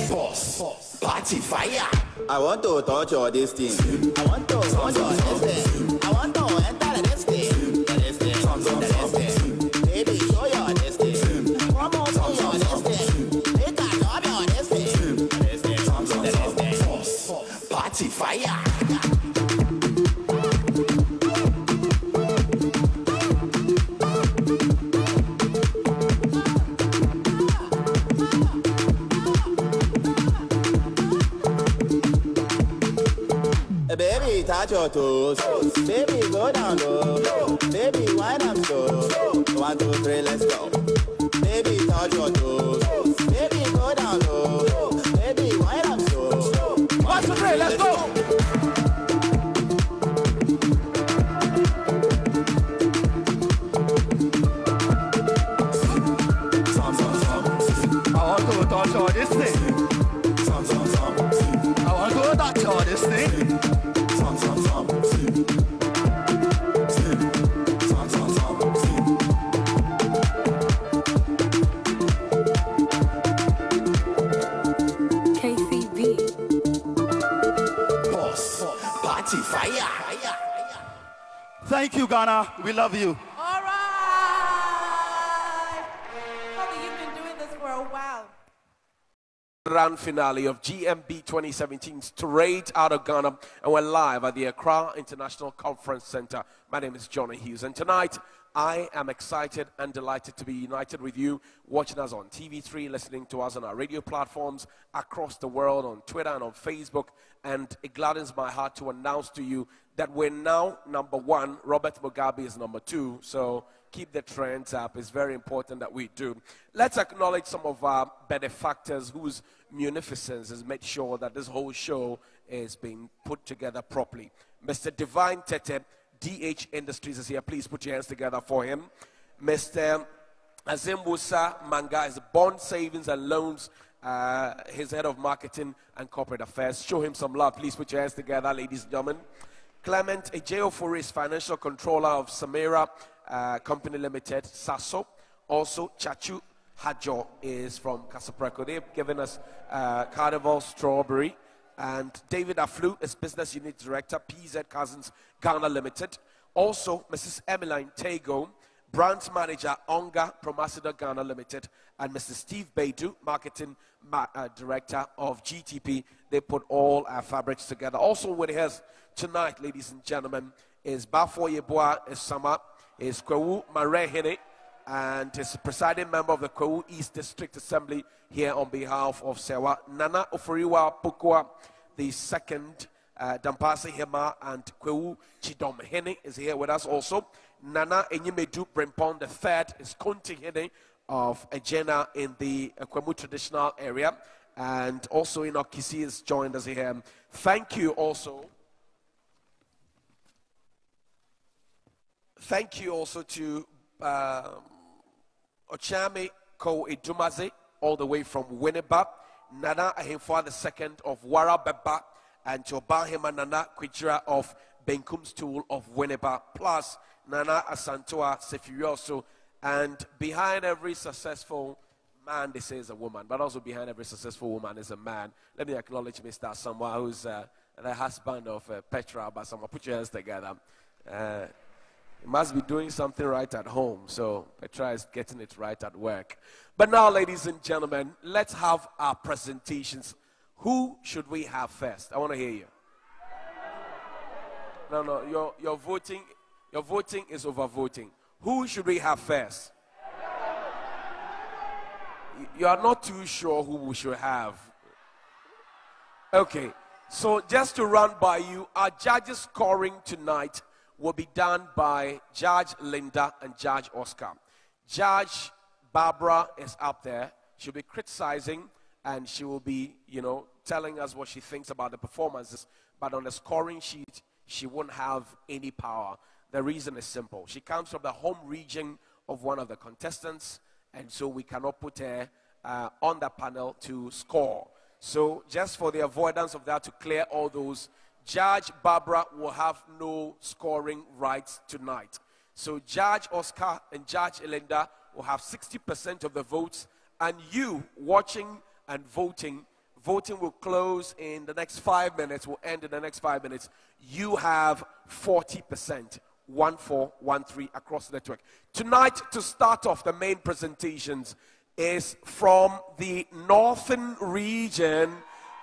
Speaker 6: Force, party fire.
Speaker 7: I want to touch your this thing. I want to touch your this thing. I want to enter this thing. This thing. Baby, show your this thing. Come on, show your this thing. Make a job your this thing. This thing.
Speaker 6: Party fire.
Speaker 7: Baby, touch your toes. Baby, go down low. Baby, wind up slow. 1, 2, 3, let's go. Baby, touch your toes. Baby, go down low. Baby, wind up slow.
Speaker 4: 1, 2, 3, let's go.
Speaker 6: I want to touch all this thing. I want to touch all this thing.
Speaker 17: KCB.
Speaker 6: Boss, party fire.
Speaker 19: Thank you, Ghana. We love you.
Speaker 20: All right. Probably you've been doing this for a while.
Speaker 19: Grand finale of GMB 2017 straight out of Ghana, and we're live at the Accra International Conference Center. My name is Johnny Hughes, and tonight I am excited and delighted to be united with you, watching us on TV3, listening to us on our radio platforms across the world, on Twitter and on Facebook. And it gladdens my heart to announce to you that we're now number 1. Robert Mugabe is number 2. So keep the trends up. It's very important that we do. Let's acknowledge some of our benefactors whose munificence has made sure that this whole show is being put together properly. Mr. Divine Tete, DH Industries is here. Please put your hands together for him. Mr. Azim Musa Manga is Bond Savings and Loans, his head of marketing and corporate affairs. Show him some love. Please put your hands together, ladies and gentlemen. Clement Ejeofori is financial controller of Samira Company Limited, SASO. Also, Chachu Hajo is from Casapreco. They've given us Carnival Strawberry. And David Aflu is Business Unit Director, PZ Cousins Ghana Limited. Also, Mrs. Emmeline Tago, Branch Manager, Onga Promasido Ghana Limited, and Mr. Steve Baidu, Marketing Director of GTP. They put all our fabrics together. Also with us tonight, ladies and gentlemen, is Bafo Yeboah Esama, is Kwewu Marehene, and is presiding member of the Kwewu East District Assembly here on behalf of Sewa. Nana Oforiwa Pukwa, the second, Dampasi Hema and Kwewu Chidom Hene is here with us also. Nana Enyimedu Brempon, the third, is Konti Hene of Ejena in the Kwemu traditional area. And also Inokisi is joined us here. Thank you also. Thank you also to Ochame Ko Idumaze, all the way from Winneba, Nana Ahimfa the second of Wara Beba, and to Obahima Nana Kwijira of Benkum Stool of Winneba, plus Nana Asantua Sefirioso. And behind every successful man, they say is a woman, but also behind every successful woman is a man. Let me acknowledge Mr. Asamoah, who's the husband of Petra Asamoah. Put your hands together. You must be doing something right at home, so Petra is getting it right at work. But now, ladies and gentlemen, let's have our presentations. Who should we have first? I want to hear you. No, your voting is overvoting. Who should we have first? You are not too sure who we should have. Okay, so just to run by you, our judges scoring tonight will be done by Judge Linda and Judge Oscar. Judge Barbara is up there. She'll be criticizing and she will be, telling us what she thinks about the performances. But on the scoring sheet, she won't have any power. The reason is simple. She comes from the home region of one of the contestants, and so we cannot put her on the panel to score. So just for the avoidance of that, to clear all those, Judge Barbara will have no scoring rights tonight. So Judge Oscar and Judge Linda will have 60% of the votes, and you watching and voting will close in the next 5 minutes, will end in the next 5 minutes. You have 40%. 1413 across the network. Tonight, to start off the main presentations, is from the northern region,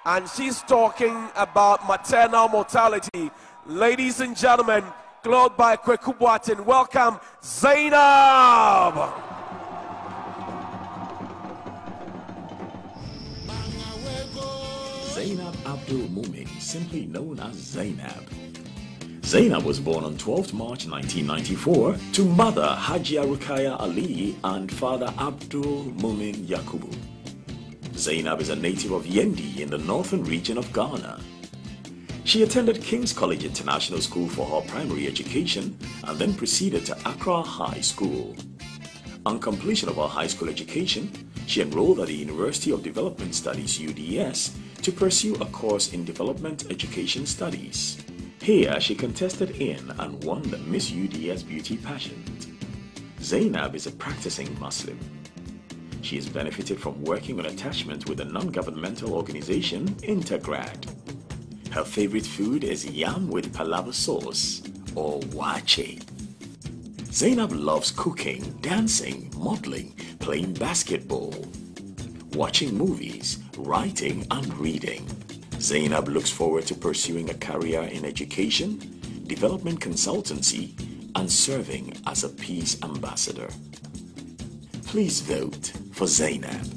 Speaker 19: and she's talking about maternal mortality. Ladies and gentlemen, clothed by Kweku Boatin, welcome Zeinab.
Speaker 9: Zeinab Abdul Mumin, simply known as Zeinab. Zeinab was born on 12th March 1994 to mother Hajia Rukaya Ali and father Abdul Mumin Yakubu. Zeinab is a native of Yendi in the northern region of Ghana. She attended King's College International School for her primary education and then proceeded to Accra High School. On completion of her high school education, she enrolled at the University of Development Studies UDS to pursue a course in Development Education Studies. Here, she contested in and won the Miss UDS Beauty Pageant. Zeinab is a practicing Muslim. She has benefited from working on attachment with the non-governmental organization Intergrad. Her favorite food is yam with palava sauce, or wache. Zeinab loves cooking, dancing, modeling, playing basketball, watching movies, writing and reading. Zeinab looks forward to pursuing a career in education, development consultancy, and serving as a peace ambassador. Please vote for Zeinab.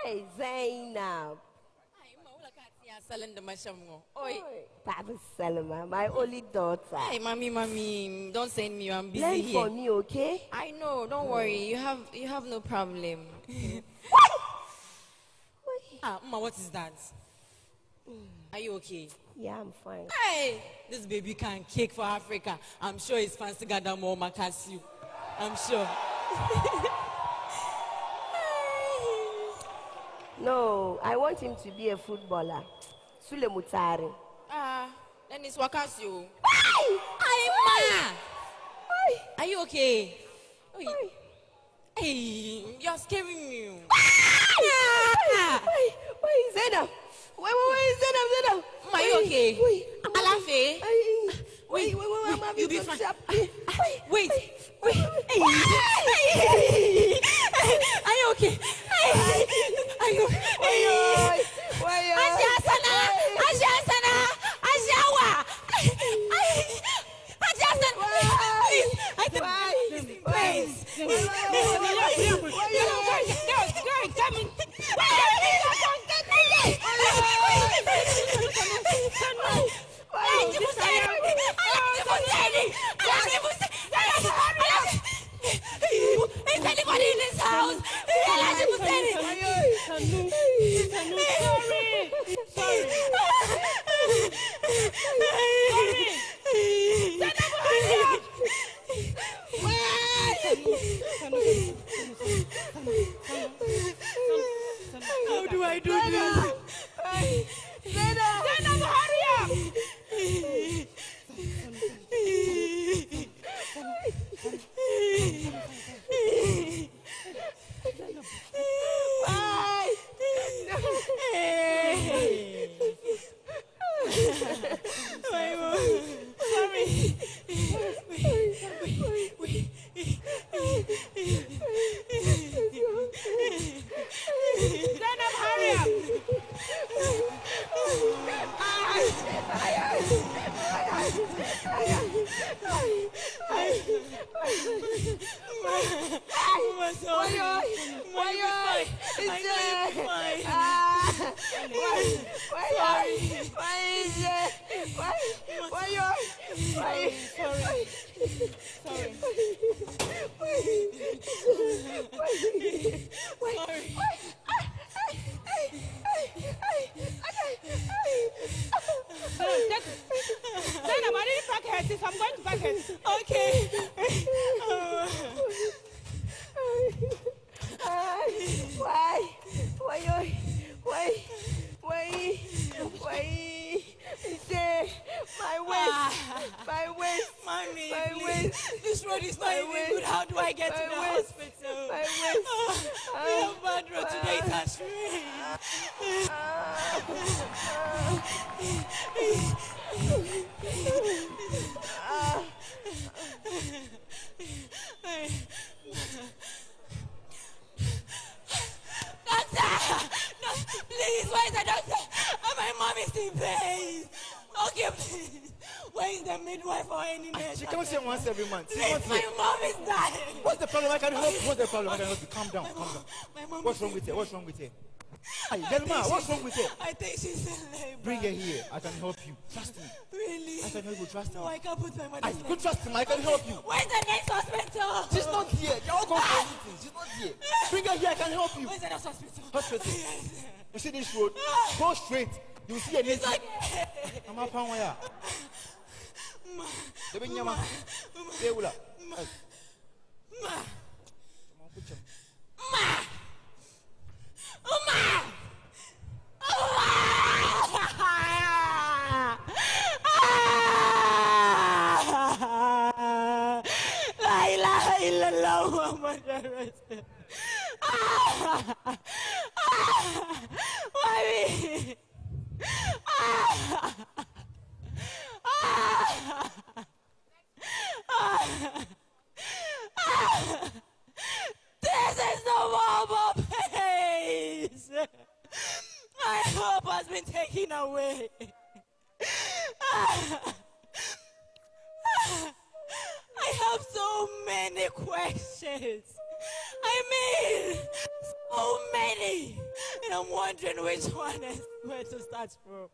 Speaker 10: Hey, Zeinab. Papa Salama, my only daughter.
Speaker 11: Hey, mommy, don't send me. I'm busy
Speaker 10: Learn
Speaker 11: here.
Speaker 10: for me, okay?
Speaker 11: I know. Don't worry. You have no problem. Mama, what is that? Are you okay?
Speaker 10: Yeah, I'm fine.
Speaker 11: Hey, this baby can cake for Africa. I'm sure it's fancy gather more Makasiu. I'm sure.
Speaker 10: No, I want him to be a footballer. Sule Mutari.
Speaker 11: Let And it's Wakasio.
Speaker 10: Aye!
Speaker 11: Are you okay? Hey, you're scaring me.
Speaker 10: Wait, Zeinab. Wait, Zeinab.
Speaker 11: Are you okay? Alafe.
Speaker 10: Wait,
Speaker 11: you'll be fine. Wait. Are you okay? Are you? Is anybody in this house? How do I do this? Zeinab, hurry up! This road is not even good. How do I get to the hospital? My waist. We have bad road today. Touch me. Doctor! No, please, where is the doctor? My mom is in pain. Okay, please. Where is the midwife or any nurse?
Speaker 12: She comes here once every month.
Speaker 11: My mom is dying.
Speaker 12: What's the problem? I can help you. What's the problem? I can help you. Calm down. What's wrong with her? What's wrong with her? Hey, gentleman, what's wrong with her?
Speaker 11: I think she's in labor.
Speaker 12: Bring her here. I can help you. Trust me.
Speaker 11: Really?
Speaker 12: I can help you. Trust me.
Speaker 11: No, I can't put my money.
Speaker 12: You trust me. I can help you.
Speaker 11: Where's the next hospital?
Speaker 12: She's not here. You're all going for anything. She's not here. Bring her here. I can help you.
Speaker 11: Where's the next hospital?
Speaker 12: Hospital. You see this road? Go straight. You see a next. I'm up on where? The big yama. They will up.
Speaker 11: La ilaha illallah Muhammad Rasul. Mommy. This is the normal pace. My hope has been taken away. I have so many questions. I mean, so many. And I'm wondering which one is where to start from.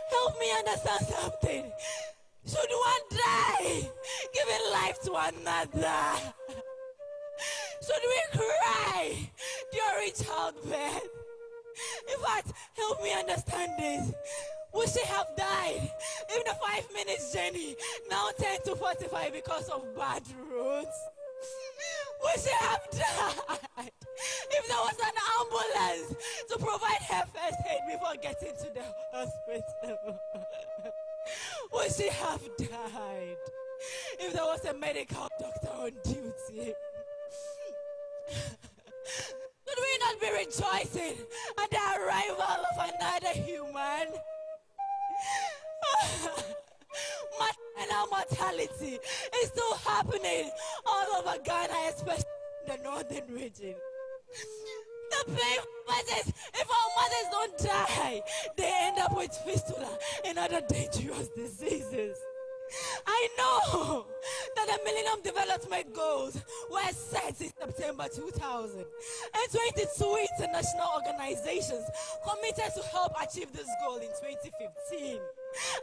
Speaker 11: Help me understand something. Should one die giving life to another? Should we cry during childbirth? In fact, help me understand this. Would she have died if the 5 minutes journey now turned to 45 because of bad roads? Would she have died if there was an ambulance to provide her first aid before getting to the hospital? would she have died if there was a medical doctor on duty? Should we not be rejoicing at the arrival of another human? Maternal mortality is still happening all over Ghana, especially in the northern region. The pain is, if our mothers don't die, they end up with fistula and other dangerous diseases. I know that the Millennium Development Goals were set in September 2000, and 22 international organizations committed to help achieve this goal in 2015.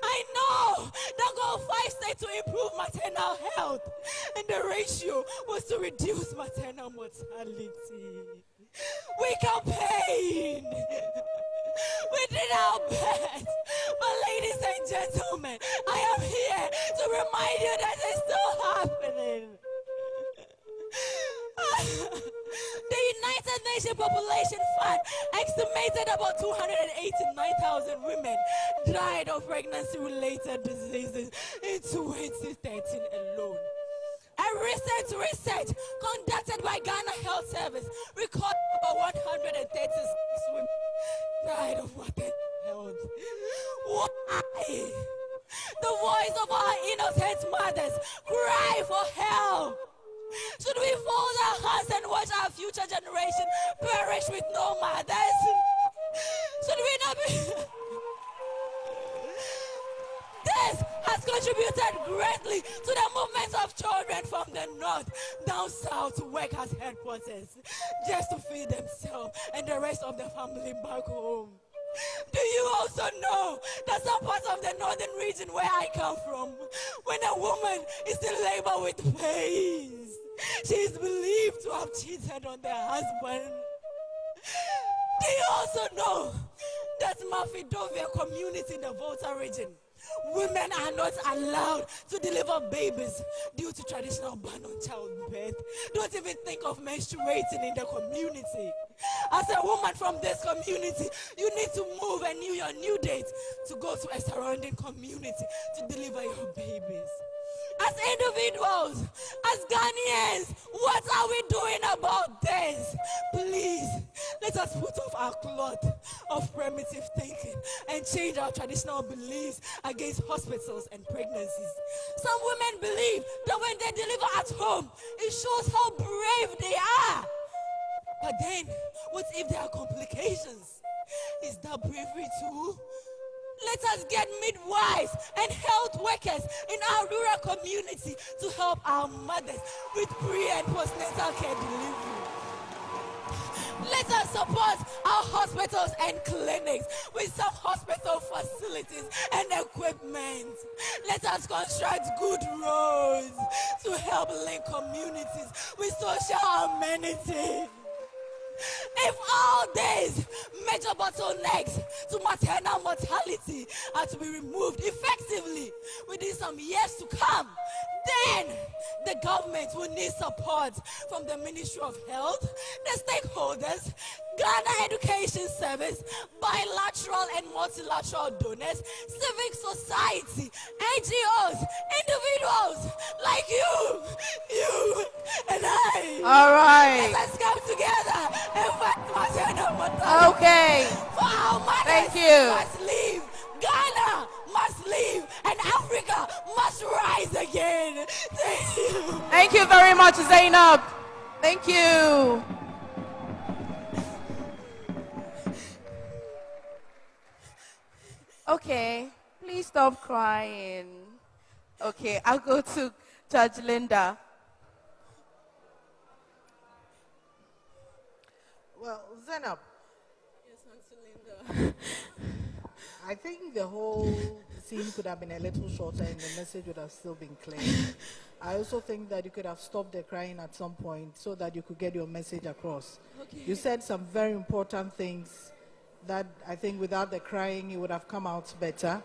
Speaker 11: I know that goal 5 said to improve maternal health, and the ratio was to reduce maternal mortality. We campaigned. We did our best. But ladies and gentlemen, I am here to remind you that it's still happening. The United Nations Population Fund estimated about 289,000 women died of pregnancy-related diseases in 2013 alone. A recent research conducted by Ghana Health Service recorded about 136 women died of maternal health. Why? The voice of our innocent mothers cry for help. Should we fold our hands and watch our future generation perish with no mothers? Should we not be... This has contributed greatly to the movement of children from the north down south to work as headquarters just to feed themselves and the rest of the family back home. Do you also know that some parts of the northern region where I come from, when a woman is in labor with pains, she is believed to have cheated on their husband? Do you also know that Mafidovia community in the Volta region, women are not allowed to deliver babies due to traditional ban on childbirth? Don't even think of menstruating in the community. As a woman from this community, you need to move and your new date to go to a surrounding community to deliver your babies. As individuals, as Ghanaians, what are we doing about this? Please, let us put off our cloth of primitive thinking and change our traditional beliefs against hospitals and pregnancies. Some women believe that when they deliver at home, it shows how brave they are. But then, what if there are complications? Is that bravery too? Let us get midwives and health workers in our rural community to help our mothers with pre- and postnatal care delivery. Let us support our hospitals and clinics with some hospital facilities and equipment. Let us construct good roads to help link communities with social amenities. If all these major bottlenecks to maternal mortality are to be removed effectively within some years to come, then the government will need support from the Ministry of Health, the stakeholders, Ghana Education Service, bilateral and multilateral donors, civic society, NGOs, individuals like you, and I.
Speaker 20: All right.
Speaker 11: Let us come together and fight maternal mortality.
Speaker 20: Okay.
Speaker 11: For our mothers
Speaker 20: Thank you.
Speaker 11: must leave. Ghana must leave, and Africa must rise again. Thank you.
Speaker 20: Thank you very much, Zeinab. Thank you. Okay, please stop crying. Okay, I'll go to Judge Linda.
Speaker 21: Well, Zeinab.
Speaker 11: Yes, Auntie Linda.
Speaker 21: I think the whole scene could have been a little shorter and the message would have still been clear. I also think that you could have stopped the crying at some point so that you could get your message across.
Speaker 11: Okay.
Speaker 21: You said some very important things that I think without the crying, it would have come out better.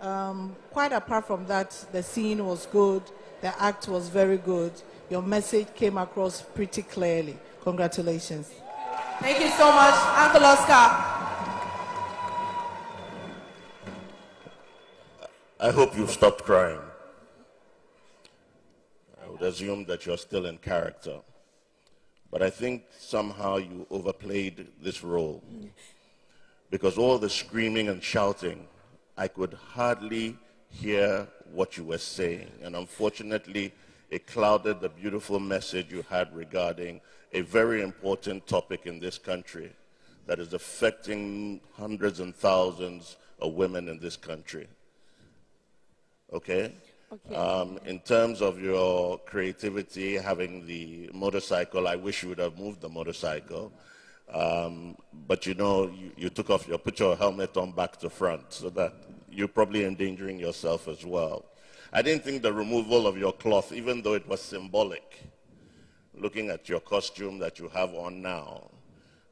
Speaker 11: Okay.
Speaker 21: Quite apart from that, the scene was good, the act was very good. Your message came across pretty clearly. Congratulations.
Speaker 20: Thank you so much, Uncle Oscar.
Speaker 22: I hope you've stopped crying. I would assume that you're still in character. But I think somehow you overplayed this role. Because all the screaming and shouting, I could hardly hear what you were saying. And unfortunately, it clouded the beautiful message you had regarding a very important topic in this country that is affecting hundreds and thousands of women in this country. Okay? In terms of your creativity, having the motorcycle, I wish you would have moved the motorcycle. But you know, you put your helmet on back to front, so that you're probably endangering yourself as well. I didn't think the removal of your cloth, even though it was symbolic, looking at your costume that you have on now,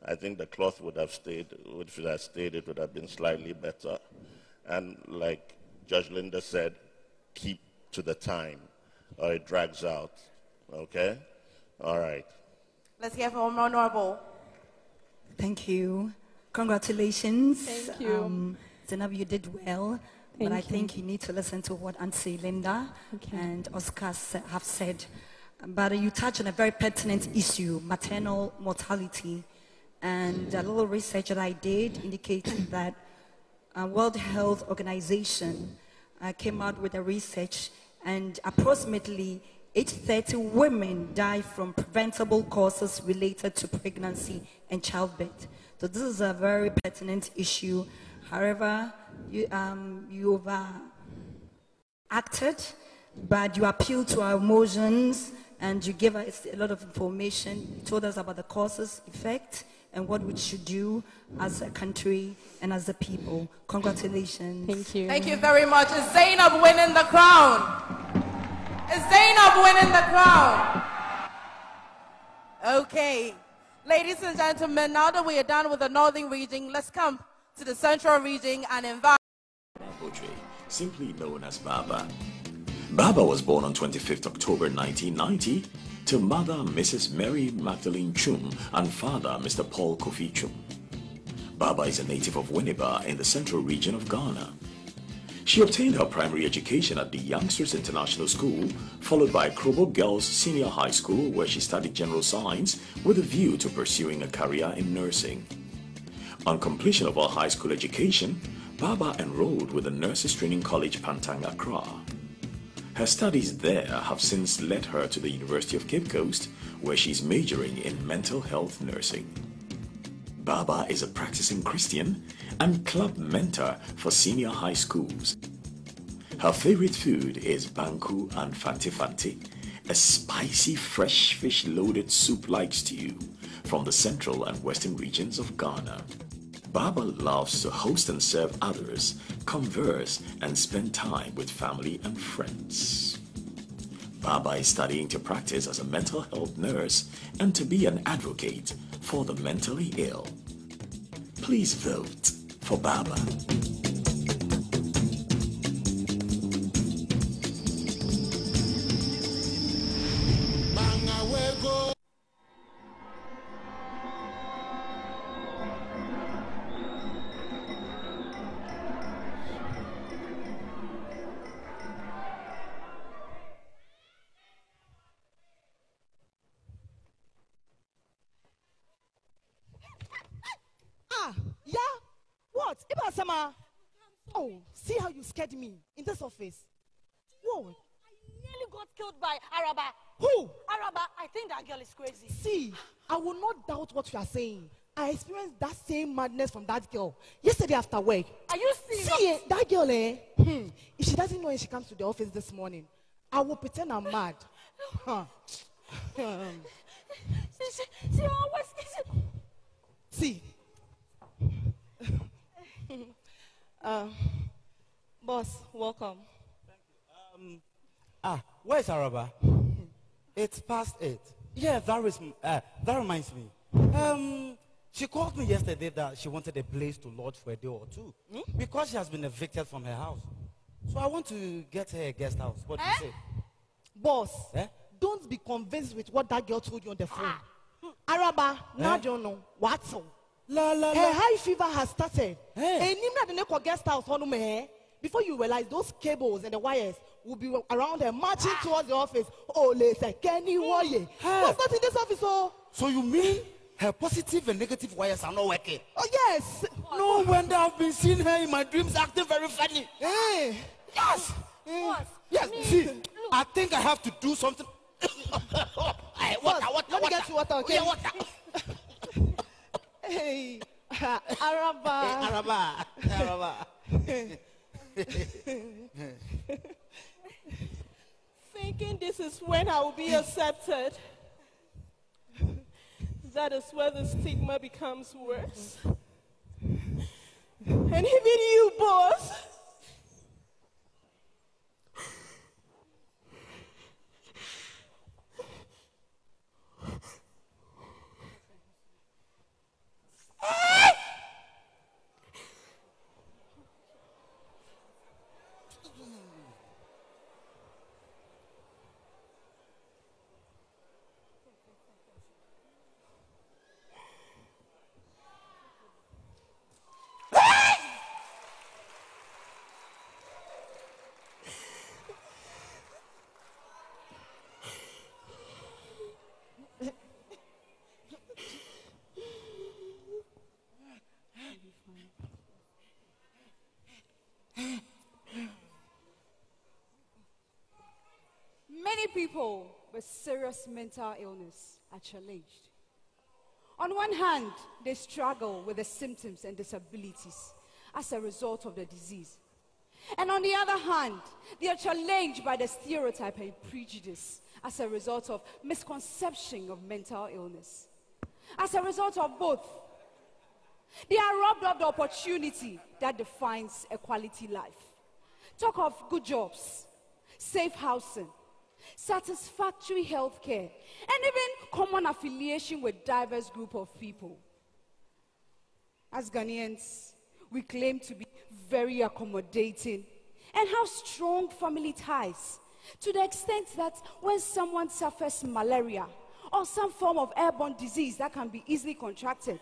Speaker 22: I think the cloth would have stayed, if it had stayed, it would have been slightly better. And like Judge Linda said, keep to the time, or it drags out. Okay? All right.
Speaker 20: Let's hear from Honorable.
Speaker 23: Thank you. Congratulations.
Speaker 1: Thank you.
Speaker 23: Zeinab, you did well. But I think you need to listen to what Auntie Linda and Oscar have said. But you touched on a very pertinent issue, maternal mortality. And a little research that I did indicated that World Health Organization came out with a research, and approximately 830 women die from preventable causes related to pregnancy and childbirth. So this is a very pertinent issue. However, you've acted, but you appealed to our emotions, and you gave us a lot of information. You told us about the causes, effect, and what we should do as a country and as a people. Congratulations.
Speaker 1: Thank you.
Speaker 20: Thank you very much. Is Zeinab winning the crown? Is Zeinab winning the crown? Okay. Ladies and gentlemen, now that we are done with the northern region, let's come to the central region and invite
Speaker 9: simply known as Baba. Baba was born on 25th October 1990 to mother Mrs. Mary Magdalene Chum and father Mr. Paul Kofi Chum. Baba is a native of Winneba in the central region of Ghana. She obtained her primary education at the Youngsters International School, followed by Krobo Girls Senior High School, where she studied general science with a view to pursuing a career in nursing. On completion of her high school education, Baba enrolled with the Nurses Training College Pantang, Accra. Her studies there have since led her to the University of Cape Coast, where she's majoring in mental health nursing. Baba is a practicing Christian and club mentor for senior high schools. Her favorite food is banku and fanti fanti, a spicy fresh fish-loaded soup-like stew from the central and western regions of Ghana. Baba loves to host and serve others, converse, and spend time with family and friends. Baba is studying to practice as a mental health nurse and to be an advocate for the mentally ill. Please vote for Baba.
Speaker 10: Ibasama. Oh, see how you scared me in this office. Whoa.
Speaker 11: I nearly got killed by Araba.
Speaker 10: Who?
Speaker 11: Araba, I think that girl is crazy.
Speaker 10: See, I will not doubt what you are saying. I experienced that same madness from that girl yesterday after work.
Speaker 11: Are you serious?
Speaker 10: See, that girl, if she doesn't know when she comes to the office this morning, I will pretend I'm mad. Huh.
Speaker 11: She always...
Speaker 10: See.
Speaker 3: Boss, welcome.
Speaker 12: Thank you. Where's Araba? It's past 8. Yeah, that reminds me. She called me yesterday that she wanted a place to lodge for a day or two because she has been evicted from her house. So I want to get her a guest house. What do you say?
Speaker 10: Boss, don't be convinced with what that girl told you on the phone. Araba, now don't know what's on. Her high fever has started. And you not the guest house on me. Before you realize, those cables and the wires will be around her, marching towards the office. Oh, listen, Kenny Warrior. What's not in this office, oh?
Speaker 12: So you mean her positive and negative wires are not working?
Speaker 10: Oh, yes.
Speaker 12: No wonder I've been seeing her in my dreams acting very funny.
Speaker 10: Hey.
Speaker 12: Yes. Yes. See, I think I have to do something. Hey, water.
Speaker 10: Let me get you water, okay?
Speaker 12: Yeah, water.
Speaker 10: Hey, Araba.
Speaker 12: Araba.
Speaker 3: Thinking this is when I will be accepted. That is where the stigma becomes worse. And even you, boss.
Speaker 8: Many people with serious mental illness are challenged. On one hand, they struggle with the symptoms and disabilities as a result of the disease. And on the other hand, they are challenged by the stereotype and prejudice as a result of misconception of mental illness. As a result of both, they are robbed of the opportunity that defines a quality life. Talk of good jobs, safe housing, satisfactory health care, and even common affiliation with diverse group of people. As Ghanaians, we claim to be very accommodating and have strong family ties, to the extent that when someone suffers malaria or some form of airborne disease that can be easily contracted,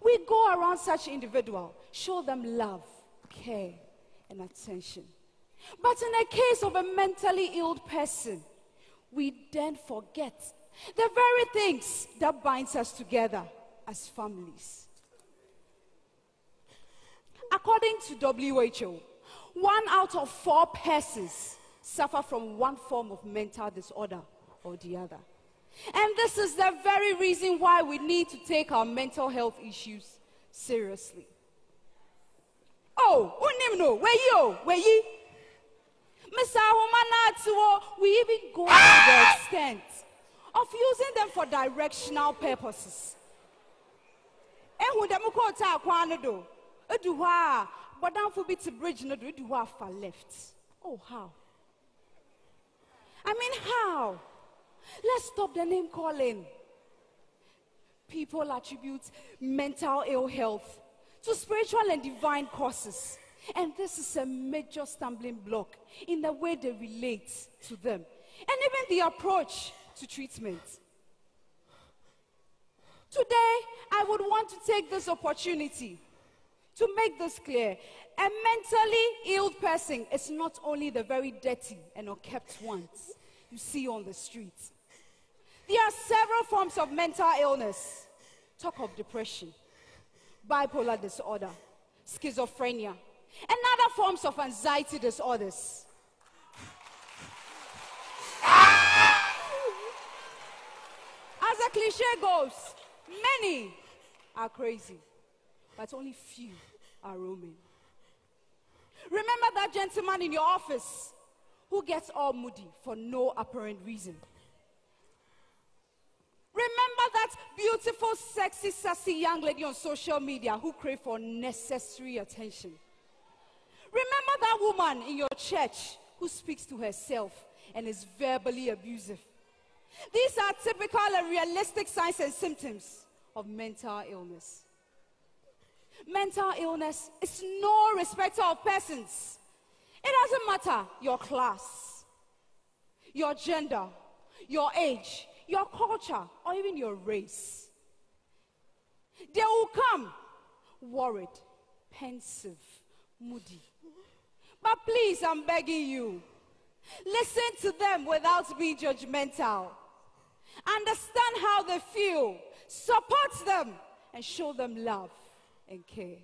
Speaker 8: we go around such individual, show them love, care, and attention. But in the case of a mentally ill person, we then forget the very things that binds us together as families. According to WHO, 1 out of 4 persons suffer from one form of mental disorder or the other. And this is the very reason why we need to take our mental health issues seriously. Oh, where you? Mr. Humanatuo, we even go to the extent of using them for directional purposes. Ehu demuko ta kwano do. Eduwa, but down for bit bridge no do eduwa far left. Oh, how? I mean, how? Let's stop the name calling. People attribute mental ill health to spiritual and divine causes. And this is a major stumbling block in the way they relate to them, and even the approach to treatment. Today, I would want to take this opportunity to make this clear. A mentally ill person is not only the very dirty and unkept ones you see on the streets. There are several forms of mental illness. Talk of depression, bipolar disorder, schizophrenia, and other forms of anxiety disorders. As the cliche goes, many are crazy, but only few are roaming. Remember that gentleman in your office who gets all moody for no apparent reason. Remember that beautiful, sexy, sassy young lady on social media who craves for necessary attention. Remember that woman in your church who speaks to herself and is verbally abusive. These are typical and realistic signs and symptoms of mental illness. Mental illness is no respecter of persons. It doesn't matter your class, your gender, your age, your culture, or even your race. They will come worried, pensive, moody. But please, I'm begging you, listen to them without being judgmental. Understand how they feel, support them, and show them love and care.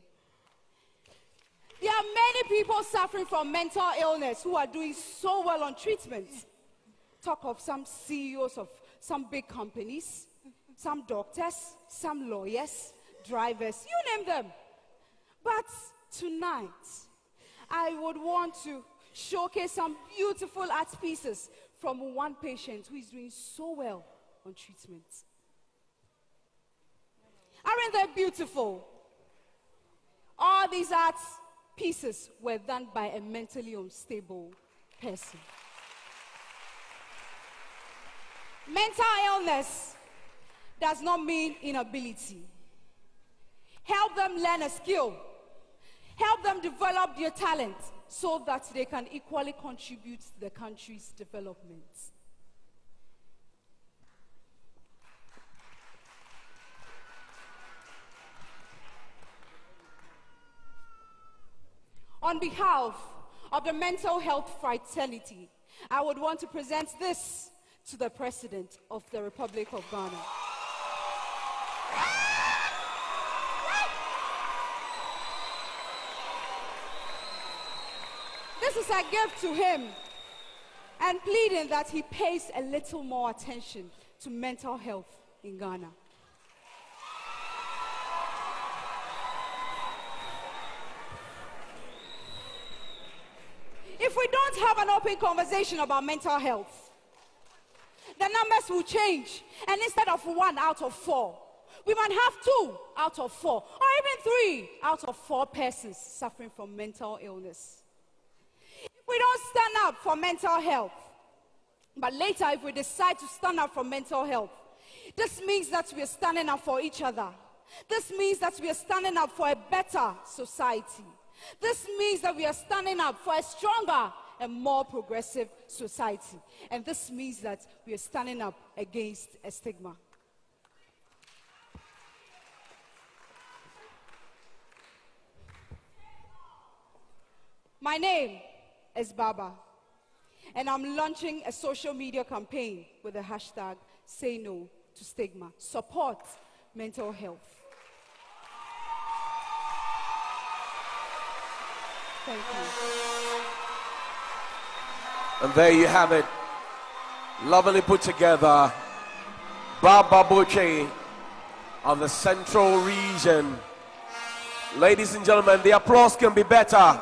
Speaker 8: There are many people suffering from mental illness who are doing so well on treatment. Talk of some CEOs of some big companies, some doctors, some lawyers, drivers, you name them. But tonight, I would want to showcase some beautiful art pieces from one patient who is doing so well on treatment. Aren't they beautiful? All these art pieces were done by a mentally unstable person. Mental illness does not mean inability. Help them learn a skill. Help them develop their talent so that they can equally contribute to the country's development. On behalf of the Mental Health Fraternity, I would want to present this to the President of the Republic of Ghana. This is a gift to him, and pleading that he pays a little more attention to mental health in Ghana. If we don't have an open conversation about mental health, the numbers will change, and instead of 1 out of 4, we might have 2 out of 4, or even 3 out of 4 persons suffering from mental illness. If we don't stand up for mental health, but later if we decide to stand up for mental health, this means that we are standing up for each other. This means that we are standing up for a better society. This means that we are standing up for a stronger and more progressive society. And this means that we are standing up against a stigma. My name is Baba, and I'm launching a social media campaign with the hashtag Say No to Stigma. Support mental health. Thank you.
Speaker 19: And there you have it. Lovely put together. Baba Boche of the Central Region. Ladies and gentlemen, the applause can be better.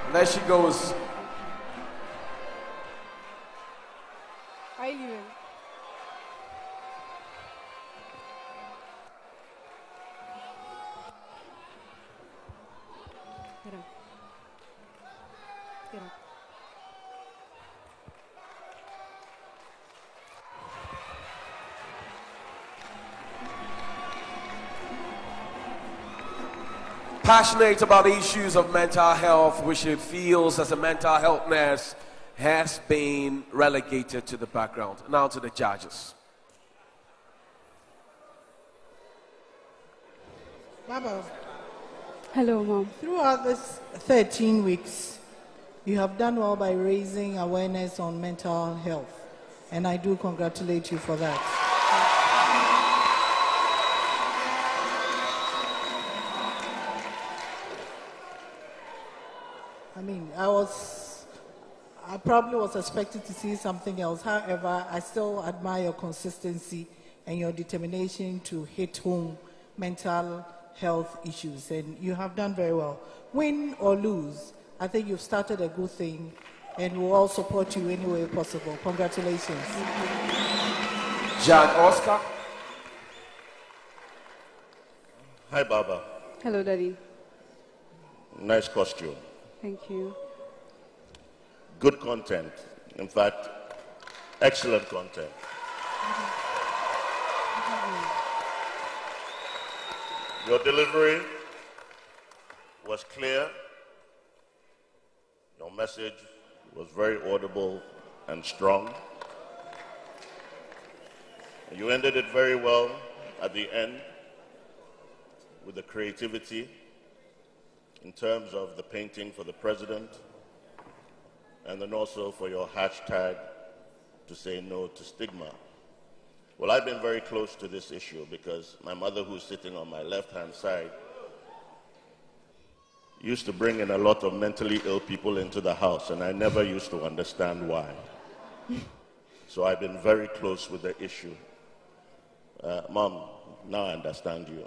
Speaker 19: And there she goes.
Speaker 8: How are you doing? Get up. Get up.
Speaker 19: Passionate about issues of mental health, which she feels as a mental health nurse has been relegated to the background. Now to the judges.
Speaker 21: Baba.
Speaker 8: Hello, Mom.
Speaker 21: Throughout this 13 weeks, you have done well by raising awareness on mental health, and I do congratulate you for that. I mean, I probably was expecting to see something else. However, I still admire your consistency and your determination to hit home mental health issues, and you have done very well. Win or lose, I think you've started a good thing, and we'll all support you any way possible. Congratulations.
Speaker 19: Jack Oscar.
Speaker 22: Hi, Baba.
Speaker 8: Hello, Daddy.
Speaker 22: Nice costume.
Speaker 8: Thank you.
Speaker 22: Good content. In fact, excellent content. Your delivery was clear. Your message was very audible and strong. You ended it very well at the end with the creativity in terms of the painting for the president, and then also for your hashtag to say no to stigma. Well, I've been very close to this issue because my mother, who's sitting on my left-hand side, used to bring in a lot of mentally ill people into the house, and I never used to understand why. So I've been very close with the issue. Mom, now I understand you.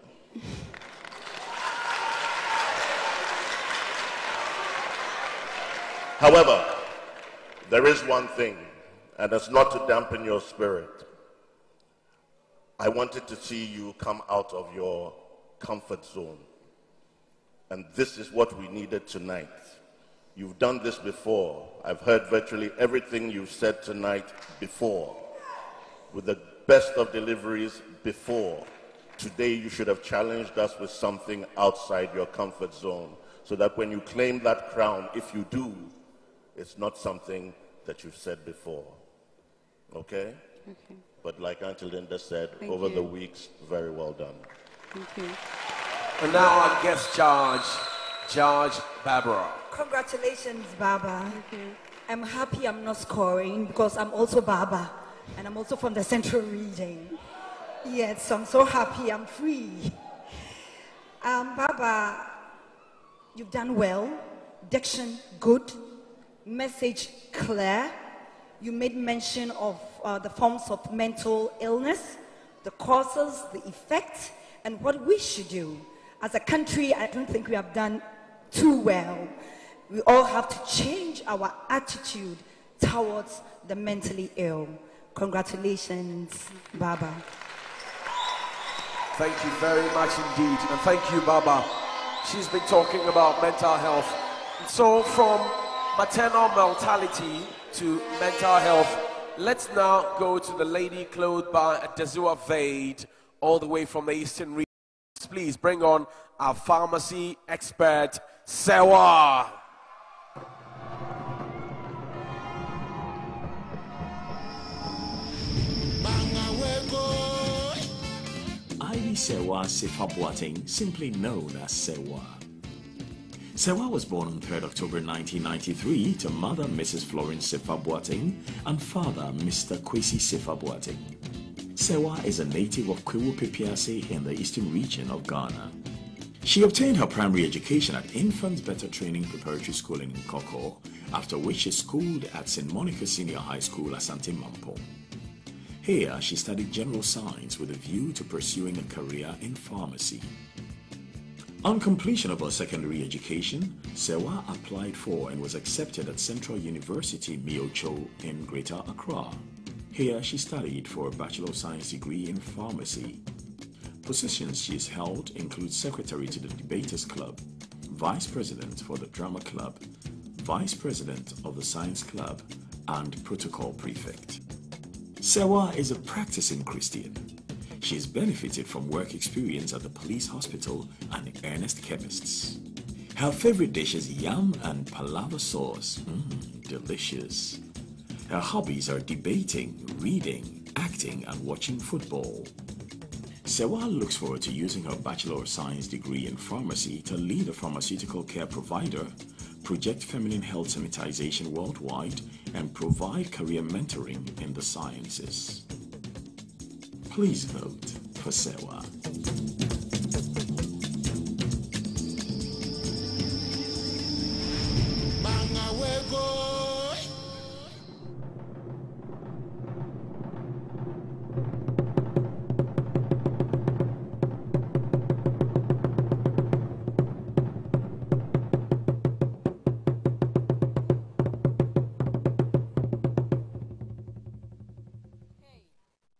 Speaker 22: However, there is one thing, and it's not to dampen your spirit. I wanted to see you come out of your comfort zone. And this is what we needed tonight. You've done this before. I've heard virtually everything you've said tonight before, with the best of deliveries before. Today you should have challenged us with something outside your comfort zone, so that when you claim that crown, if you do, it's not something that you've said before. Okay?
Speaker 8: Okay.
Speaker 22: But like Auntie Linda said,
Speaker 8: Thank
Speaker 22: over
Speaker 8: you.
Speaker 22: the weeks, very well done.
Speaker 8: Thank you.
Speaker 19: And now our guest judge, Judge Barbara.
Speaker 23: Congratulations, Baba. I'm happy I'm not scoring because I'm also Baba and I'm also from the Central Region. Yes, I'm so happy I'm free. Baba, you've done well. Diction, good. Message, clear. You made mention of the forms of mental illness, the causes, the effects, and what we should do. As a country, I don't think we have done too well. We all have to change our attitude towards the mentally ill. Congratulations, Baba.
Speaker 19: Thank you very much indeed. And thank you, Baba. She's been talking about mental health. So from maternal mortality to mental health, let's now go to the lady clothed by Dazua Vade, all the way from the Eastern region. Please bring on our pharmacy expert, Sewa.
Speaker 9: Ivy Sewa Sefa Boateng, simply known as Sewa. Sewa was born on 3rd October 1993 to mother Mrs. Florence Sefa Boateng and father Mr. Kwesi Sefa Boateng. Sewa is a native of Kwewu Pepiase in the eastern region of Ghana. She obtained her primary education at Infants Better Training Preparatory School in Nkoko, after which she schooled at St. Monica Senior High School, Asante Mampo. Here, she studied general science with a view to pursuing a career in pharmacy. On completion of her secondary education, Sewa applied for and was accepted at Central University Miocho in Greater Accra. Here, she studied for a Bachelor of Science degree in pharmacy. Positions she has held include Secretary to the Debaters Club, Vice President for the Drama Club, Vice President of the Science Club, and Protocol Prefect. Sewa is a practicing Christian. She has benefited from work experience at the police hospital and Ernest Chemists. Her favorite dish is yam and palava sauce. Delicious. Her hobbies are debating, reading, acting, and watching football. Sewa looks forward to using her Bachelor of Science degree in pharmacy to lead a pharmaceutical care provider, project feminine health sanitization worldwide, and provide career mentoring in the sciences. Please vote for Sewa.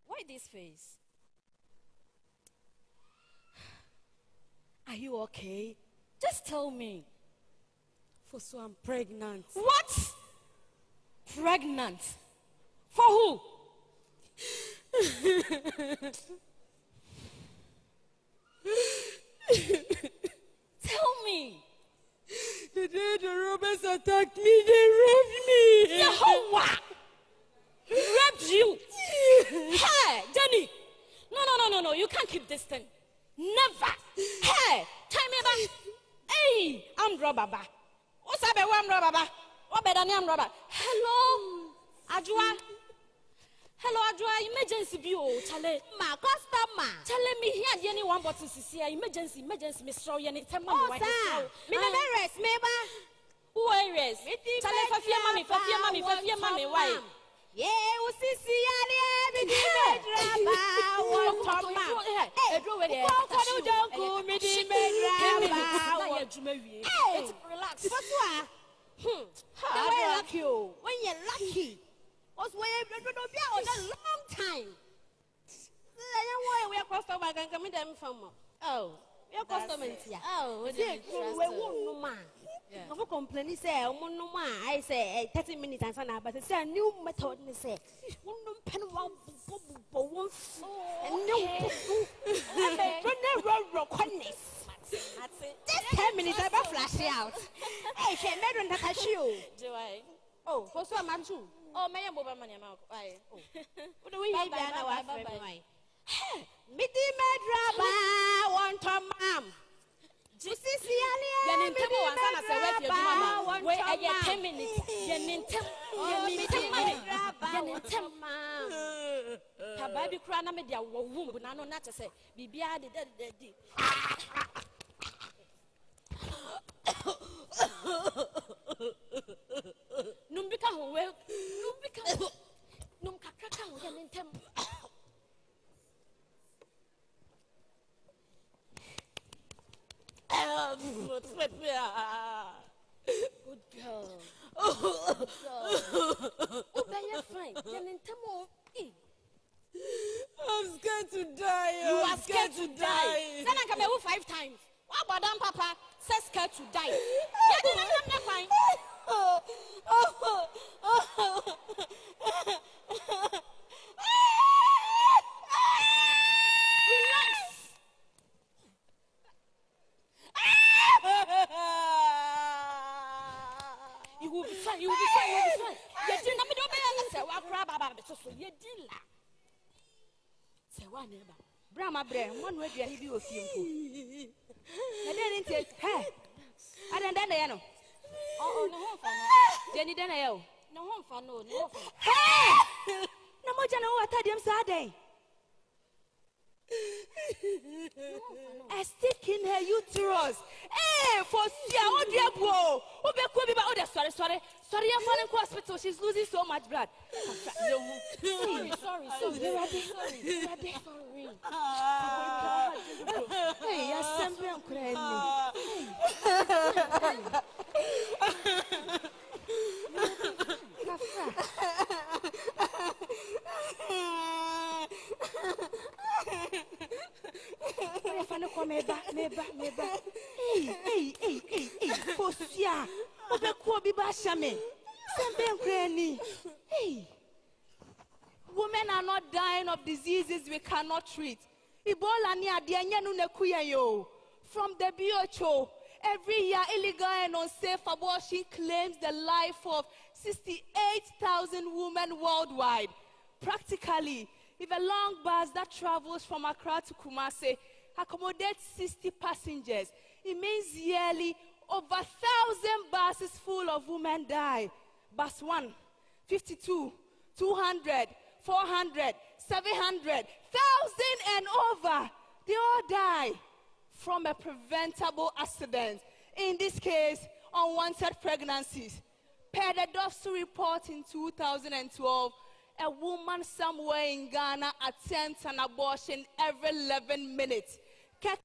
Speaker 13: Why this face? Are you okay? Just tell me. For so I'm pregnant. What? Pregnant? For who? Tell me. The day the robbers attacked me, they raped me. Yehovah! Raped you? Hey, Jenny! No, you can't keep this thing. Never. Hey, time me back. Hey, I'm
Speaker 11: baba. What's up, one baba? What better name, baba? Hello, Adwen. Hello, Adwen. Emergency bill, Chale.
Speaker 13: Ma customer.
Speaker 11: Tell me here, the only one button is here. Emergency, Miss Roy, and it's time.
Speaker 13: Oh, sir. Me the rest, meba.
Speaker 11: Who are rest? Chale, for fear, mommy, why?
Speaker 13: Yeah, we see me the drama. One time,
Speaker 11: relax.
Speaker 13: What's what? When you're lucky. What's where you don't know a long time. We are customer can come in them from. Oh, we are customers here. Oh, we won't man. I'm complaining, say, I say 30 minutes and so but it's a new method. They say, one pen one and no just 10 minutes, I will flash out. Hey, she made one touch you. Oh, what's your man too?
Speaker 11: Oh, may I move my money?
Speaker 13: What do we need now? Midi Medraba, one time, ma'am.
Speaker 11: This is the 10 minutes. Baby crying, I'm a womb, but I know not to say, Bibia did. Numbika, well, Numka, good girl. Oh, fine.
Speaker 13: I'm scared to die.
Speaker 11: You are scared to die. Then I come here 5 times. What about them, Papa? Says scared to die. You will be fine. You will be fine. You didn't know me. Don't say what crap about it. So you did la. Say what neighbor.
Speaker 8: Brahma bread. One way you need to see. I didn't take. Hey, I didn't know.
Speaker 11: Oh, no home for no.
Speaker 8: Jenny didn't know.
Speaker 11: No home for no. No home for.
Speaker 8: Hey, no more. Jana, what I did Saturday. A stick in her uterus. Eh, for oh dear boy. Oh, sorry. I'm falling to hospital. She's losing so much blood.
Speaker 11: Sorry.
Speaker 8: Hey, you're something crazy. Hey, Fosia. Hey, women are not dying of diseases we cannot treat. From the WHO, every year illegal and unsafe abortion claims the life of 68,000 women worldwide. Practically, if a long bus that travels from Accra to Kumasi accommodates 60 passengers, it means yearly over 1,000 buses full of women die. Bus 1, 52, 200, 400, 700, 1,000 and over. They all die from a preventable accident. In this case, unwanted pregnancies. Per the Dofsu report in 2012, a woman somewhere in Ghana attempts an abortion every 11 minutes. And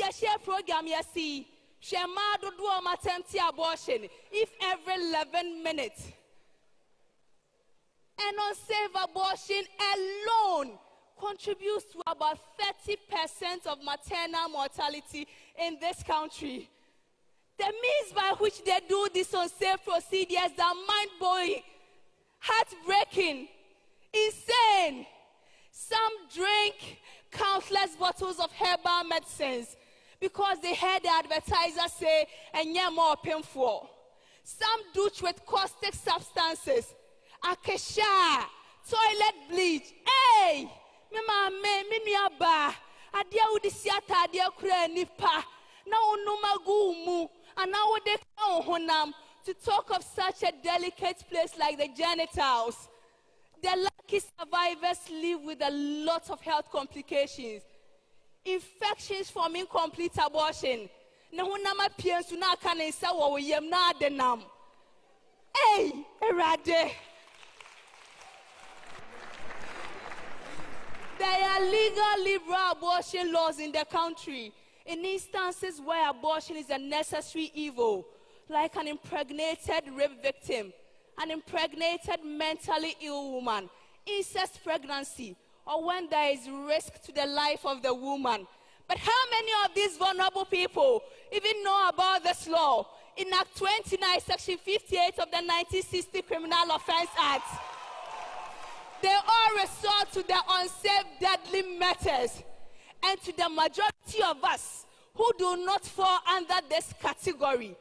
Speaker 8: I share program you see. Share do attempt abortion if every 11 minutes. And unsafe abortion alone contributes to about 30% of maternal mortality in this country. The means by which they do these unsafe procedures are mind-blowing, heartbreaking, insane. Some drink countless bottles of herbal medicines because they heard the advertiser say, and yeah, more painful. Some douche with caustic substances, acacia, toilet bleach. Hey, me nuaba, adia udisiata adia kure nipa, na unuma gumu,
Speaker 14: And now they come to talk of such a delicate place like the genitals. The lucky survivors live with a lot of health complications. Infections from incomplete abortion. Na hunama piensu na kanisa wo yem na denam. Hey, erade. There are legal liberal abortion laws in the country in instances where abortion is a necessary evil, like an impregnated rape victim, an impregnated mentally ill woman, incest pregnancy, or when there is risk to the life of the woman. But how many of these vulnerable people even know about this law? In Act 29, Section 58 of the 1960 Criminal Offense Act, they all resort to the unsafe, deadly methods. And to the majority of us who do not fall under this category,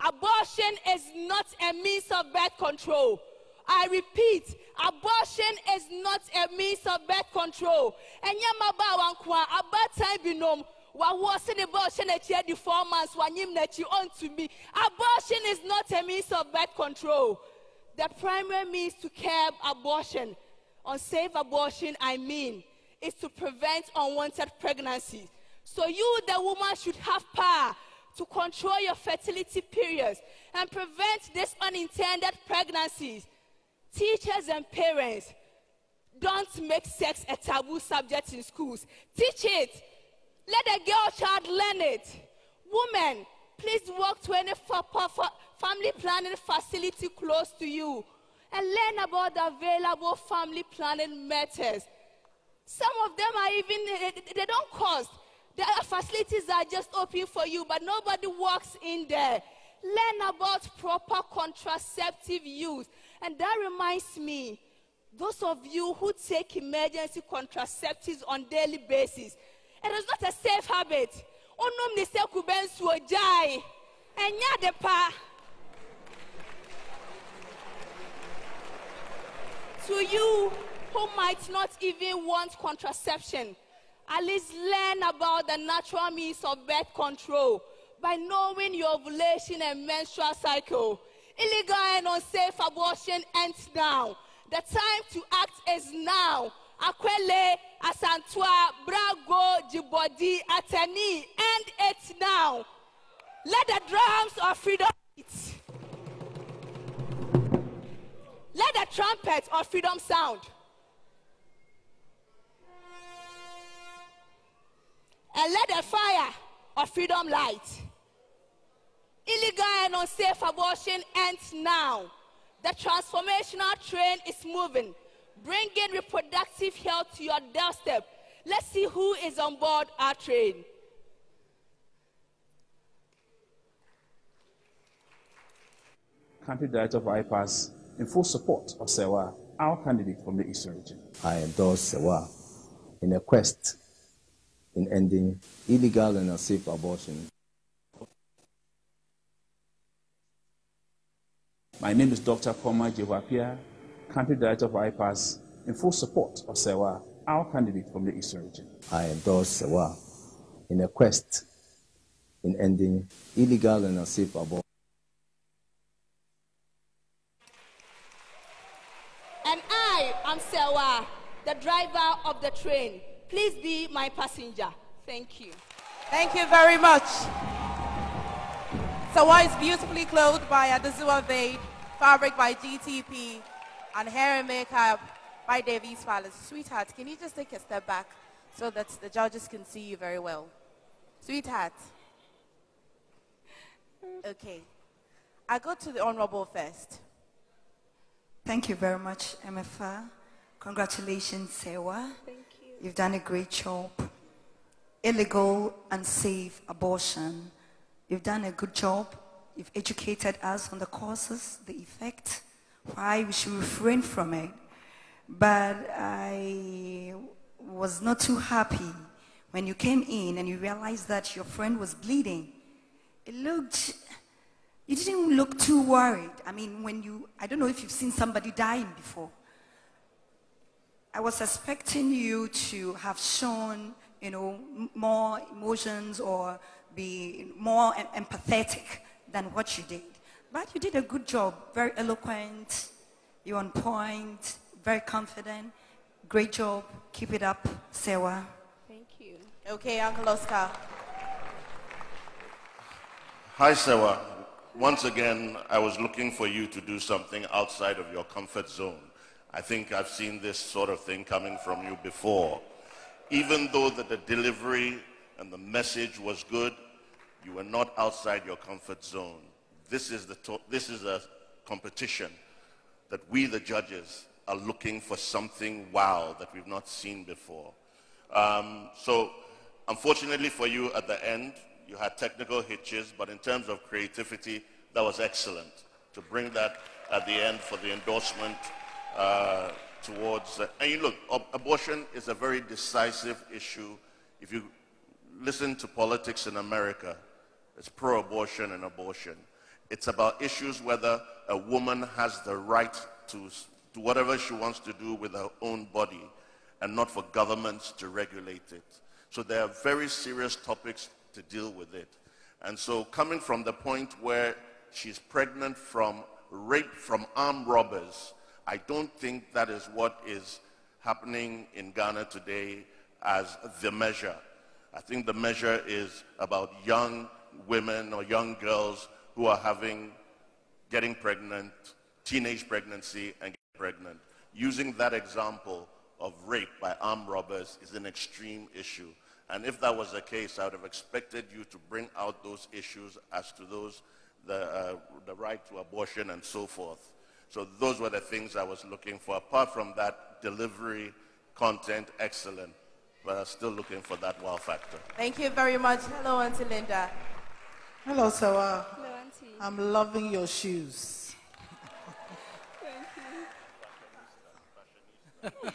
Speaker 14: abortion is not a means of birth control. I repeat, abortion is not a means of birth control. And yamaba wankwa abata binom wa wose ne abortion e di 4 months wa nyim na chi on to me. Abortion is not a means of birth control. The primary means to curb abortion, unsafe abortion, is to prevent unwanted pregnancies. So you, the woman, should have power to control your fertility periods and prevent these unintended pregnancies. Teachers and parents, don't make sex a taboo subject in schools. Teach it. Let a girl child learn it. Women, please walk to any family planning facility close to you and learn about the available family planning methods. Some of them are even, they don't cost. The facilities are just open for you, but nobody walks in there. Learn about proper contraceptive use. And that reminds me, those of you who take emergency contraceptives on daily basis, it is not a safe habit. To you who might not even want contraception, at least learn about the natural means of birth control by knowing your ovulation and menstrual cycle. Illegal and unsafe abortion ends now. The time to act is now. Akwele, Asantua, Brago, Djibodi, Atani, end it now. Let the drums of freedom beat. Let the trumpet of freedom sound. And let the fire of freedom light. Illegal and unsafe abortion ends now. The transformational train is moving, bringing reproductive health to your doorstep. Let's see who is on board our train.
Speaker 15: Country Director of IPAS, in full support of Sewa, our candidate from the Eastern region.
Speaker 16: I endorse Sewa in a quest in ending illegal and unsafe abortion.
Speaker 15: My name is Dr. Koma Jewapia, Country Director of IPAS, in full support of Sewa, our candidate from the Eastern region.
Speaker 16: I endorse Sewa in a quest in ending illegal and unsafe abortion.
Speaker 14: And I am Sewa, the driver of the train. Please be my passenger. Thank you.
Speaker 20: Thank you very much. Sewa is beautifully clothed by Adazua Vade, fabric by GTP, and hair and makeup by Davies Palace. Sweetheart, can you just take a step back so that the judges can see you very well? Sweetheart. Okay. I go to the Honorable first.
Speaker 23: Thank you very much, MFA. Congratulations, Sewa. Thank you. You've done a great job. Illegal, unsafe abortion. You've done a good job. You've educated us on the causes, the effect, why we should refrain from it. But I was not too happy when you came in and you realized that your friend was bleeding. You didn't look too worried. I mean, I don't know if you've seen somebody dying before. I was expecting you to have shown, more emotions or be more empathetic than what you did. But you did a good job, very eloquent, you're on point, very confident. Great job. Keep it up, Sewa.
Speaker 14: Thank you.
Speaker 20: Okay, Uncle Oscar.
Speaker 22: Hi, Sewa. Once again, I was looking for you to do something outside of your comfort zone. I think I've seen this sort of thing coming from you before. Even though the delivery and the message was good, you were not outside your comfort zone. This is a competition that we, the judges, are looking for something wow that we've not seen before. So unfortunately for you at the end, you had technical hitches, but in terms of creativity, that was excellent. To bring that at the end for the endorsement towards, and you look, abortion is a very decisive issue. If you listen to politics in America, it's pro-abortion and abortion. It's about issues whether a woman has the right to do whatever she wants to do with her own body and not for governments to regulate it. So there are very serious topics to deal with it. And so coming from the point where she's pregnant from rape from armed robbers, I don't think that is what is happening in Ghana today as the measure. I think the measure is about young women or young girls who are getting pregnant, teenage pregnancy and getting pregnant. Using that example of rape by armed robbers is an extreme issue. And if that was the case, I would have expected you to bring out those issues as to those, the right to abortion and so forth. So those were the things I was looking for. Apart from that, delivery, content, excellent. But I'm still looking for that wow factor.
Speaker 20: Thank you very much. Hello, Auntie Linda.
Speaker 21: Hello, Sawa.
Speaker 14: Hello, Auntie.
Speaker 21: I'm loving your shoes.
Speaker 14: Thank you.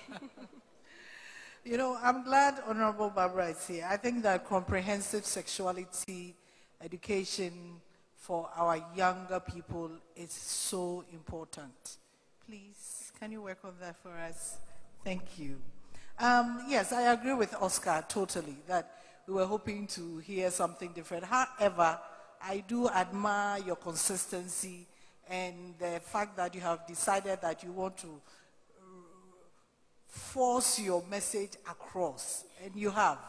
Speaker 21: You know, I'm glad Honorable Barbara is here. I think that comprehensive sexuality education for our younger people is so important. Please, can you work on that for us? Thank you. Yes, I agree with Oscar totally that we were hoping to hear something different. However, I do admire your consistency and the fact that you have decided that you want to force your message across. And you have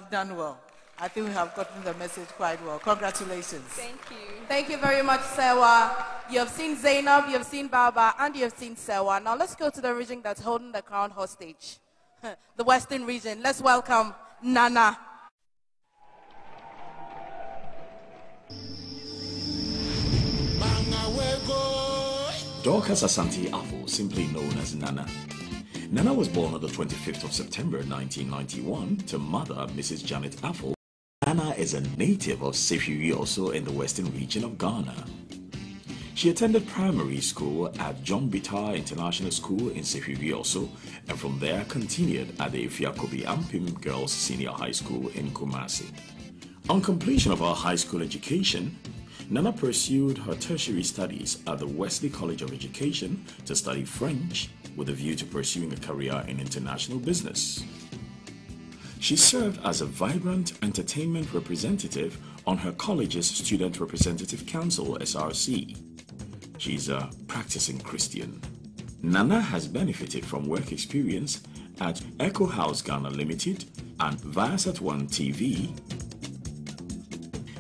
Speaker 21: done well. I think we have gotten the message quite well. Congratulations.
Speaker 14: Thank you.
Speaker 20: Thank you very much, Sewa. You have seen Zeinab, you have seen Baba, and you have seen Sewa. Now let's go to the region that's holding the crown hostage. The Western region. Let's welcome Nana.
Speaker 9: Dorcas Asante Afo, simply known as Nana. Nana was born on the 25th of September 1991 to mother Mrs. Janet Afo. Nana is a native of Sefiri, also in the western region of Ghana. She attended primary school at John Bitar International School in Sefiri also, and from there continued at the Ifiakobi Ampim Girls Senior High School in Kumasi. On completion of her high school education, Nana pursued her tertiary studies at the Wesley College of Education to study French with a view to pursuing a career in international business. She served as a vibrant entertainment representative on her college's Student Representative Council, SRC. She's a practicing Christian. Nana has benefited from work experience at Echo House Ghana Limited and Viasat One TV.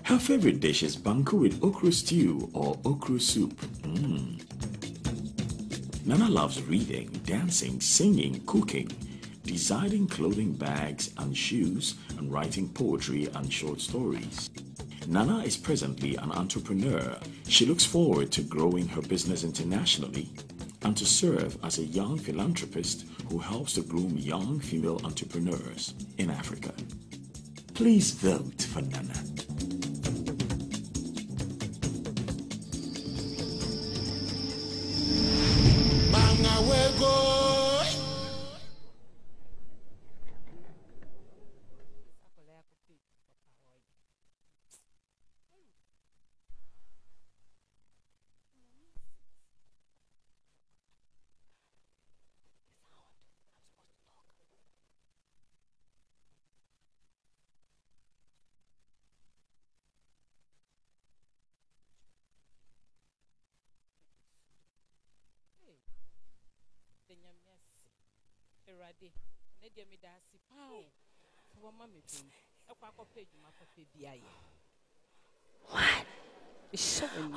Speaker 9: Her favorite dish is banku with okra stew or okra soup. Nana loves reading, dancing, singing, cooking, designing clothing bags and shoes, and writing poetry and short stories. Nana is presently an entrepreneur. She looks forward to growing her business internationally and to serve as a young philanthropist who helps to groom young female entrepreneurs in Africa. Please vote for Nana.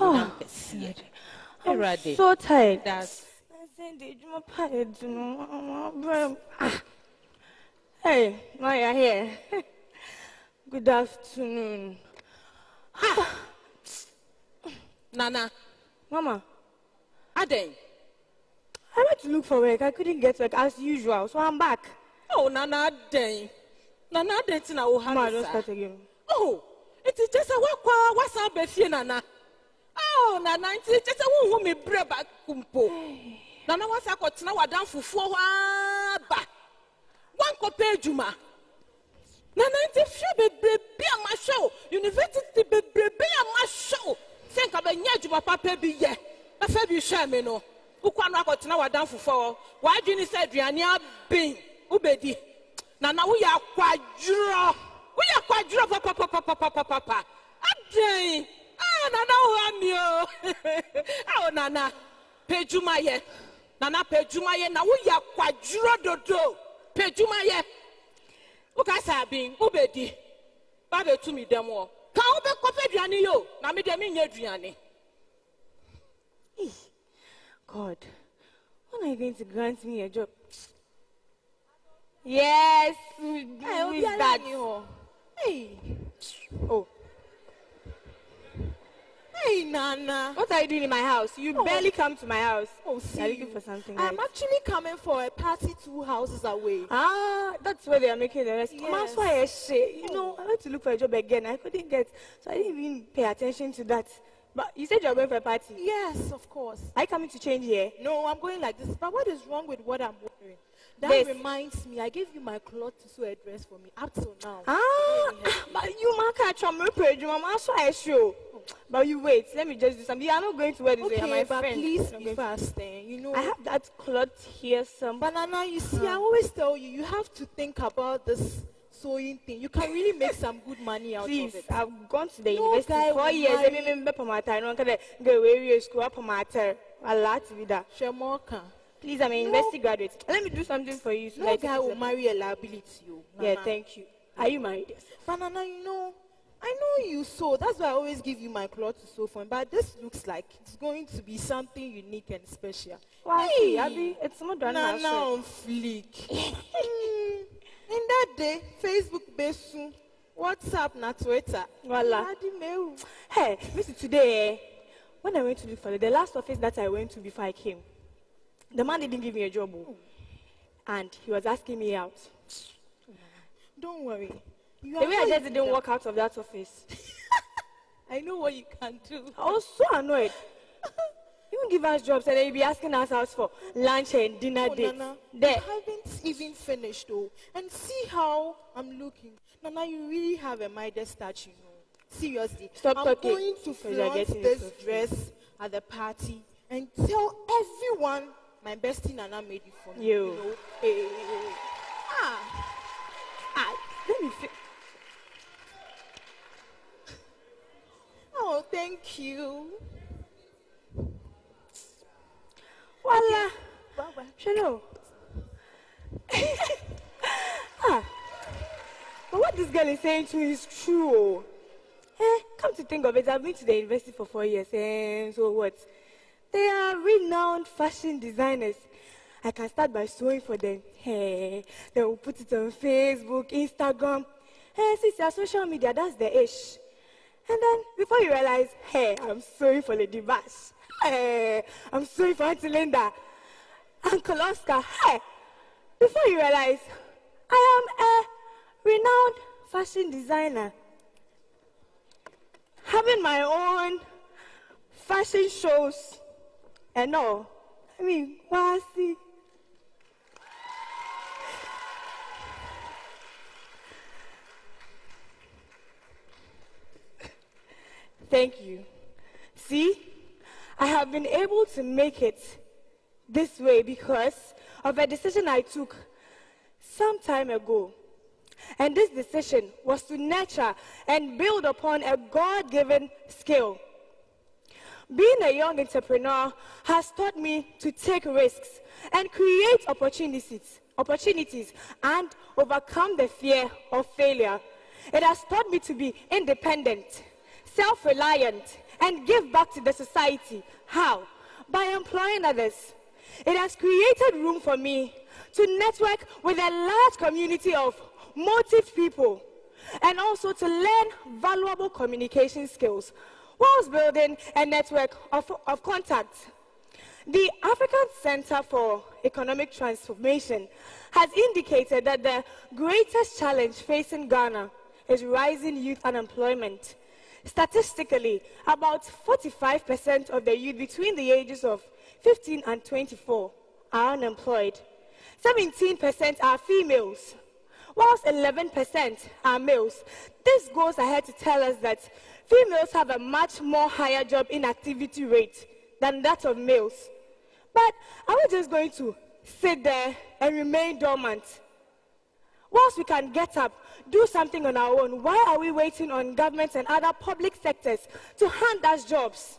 Speaker 3: Oh, I'm so tired. Hey, Maya here. Good afternoon.
Speaker 2: Nana.
Speaker 3: Mama.
Speaker 2: Adwen.
Speaker 3: I went to look for work. I couldn't get work as usual, so I'm back.
Speaker 2: Oh, Nana Adwen. Nana Adwen tina wo
Speaker 3: Mama, don't start again.
Speaker 2: Oh, it is just a what's up befie Nana. Oh, Nana, it is just a wo me breba kumpo. Nana what's up tina wadan fufuo wa ba. One kope juma. Nana it is be a ma show. University be a ma show. Think about nyajuma papa bi ye. Na fa bi hwa me no. Ukwa no akotena wadan fufuo. Wa adwini se aduane abin. Ubedi. Nana wo ya kwadwuro. Wo ya kwadwuro papa. Adwen. Ah, Nana wo ami o. Ah, Nana. Pejuma ye. Nana pejuma ye na wo ya kwadwuro dodo. Pejuma ye. Uka sabin, ubedi. Ba be tu mi dem wo. Ka wo be kofe aduane yo, na me dem nya aduane.
Speaker 3: God, when are you going to grant me a job? Yes, who is that?
Speaker 2: Hey.
Speaker 3: Oh.
Speaker 2: Hey, Nana.
Speaker 3: What are you doing in my house? You barely come to my house.
Speaker 2: Oh, see.
Speaker 3: You're looking for something.
Speaker 2: I'm actually coming for a party 2 houses away.
Speaker 3: Ah, that's where they are making the rest.
Speaker 2: Yes.
Speaker 3: That's why I say, you know, I went to look for a job again. I couldn't get, so I didn't even pay attention to that. But you said you're going for a party.
Speaker 2: Yes, of course.
Speaker 3: Are you coming to change here?
Speaker 2: No, I'm going like this. But what is wrong with what I'm wearing? That reminds me, I gave you my cloth to sew a dress for me up till now.
Speaker 3: Ah, but you man can't try my page, Mama. That's why I show. But you wait, let me just do something. You are not going to wear this way, my
Speaker 2: but
Speaker 3: friend.
Speaker 2: please be fast, you know.
Speaker 3: I have that cloth here, some.
Speaker 2: Banana, you see, I always tell you, you have to think about this sewing thing. You can really make some good money out of it.
Speaker 3: I've gone to the university 4 years. I remember for my time. I'm going to go away school up for my time. A lot to be that. Please, I'm an university graduate. Let me do something for you. So
Speaker 2: no guy will marry a liability.
Speaker 3: Yeah, thank you. Are you married?
Speaker 2: Banana, you know, I know you sew. That's why I always give you my cloth to sew for. But this looks like it's going to be something unique and special.
Speaker 3: Why? Hey, Abby, it's more than
Speaker 2: Nana on fleek. In that day, Facebook based, WhatsApp, na Twitter.
Speaker 3: Voila. Hey, listen, today, when I went to look for the last office that I went to before I came, the man didn't give me a job. And he was asking me out.
Speaker 2: Don't worry.
Speaker 3: The way I just didn't walk out of that office.
Speaker 2: I know what you can do.
Speaker 3: I was so annoyed. You won't give us jobs and then you'll be asking us out for lunch and dinner dates.
Speaker 2: Nana,
Speaker 3: There.
Speaker 2: I haven't even finished though. And see how I'm looking. Nana, you really have a Midas touch, you know. Seriously.
Speaker 3: Stop
Speaker 2: I'm
Speaker 3: talking.
Speaker 2: going to flaunt this dress at the party and tell everyone my bestie Nana made it for me. You know? Hey.
Speaker 3: Let me
Speaker 2: Oh, thank you.
Speaker 3: Voila.
Speaker 2: Bye-bye.
Speaker 3: Hello. But what this girl is saying to me is true. Come to think of it, I've been to the university for 4 years, and so what? They are renowned fashion designers. I can start by sewing for them. Hey, they will put it on Facebook, Instagram. Hey, since your social media, that's the ish. And then before you realize, hey, I'm sewing for Lady Bash. Hey, I'm sewing for Auntie Linda, Uncle Oscar. Hey, before you realize, I am a renowned fashion designer, having my own fashion shows and all. I mean, see. Thank you. See, I have been able to make it this way because of a decision I took some time ago. And this decision was to nurture and build upon a God-given skill.
Speaker 5: Being a young entrepreneur has taught me to take risks and create opportunities and overcome the fear of failure. It has taught me to be independent, self-reliant, and give back to the society. How? By employing others. It has created room for me to network with a large community of motive people and also to learn valuable communication skills whilst building a network of contacts. The African Center for Economic Transformation has indicated that the greatest challenge facing Ghana is rising youth unemployment. Statistically, about 45% of the youth between the ages of 15 and 24 are unemployed. 17% are females, whilst 11% are males. This goes ahead to tell us that females have a much more higher job inactivity rate than that of males. But are we just going to sit there and remain dormant? Whilst we can get up, do something on our own, why are we waiting on governments and other public sectors to hand us jobs?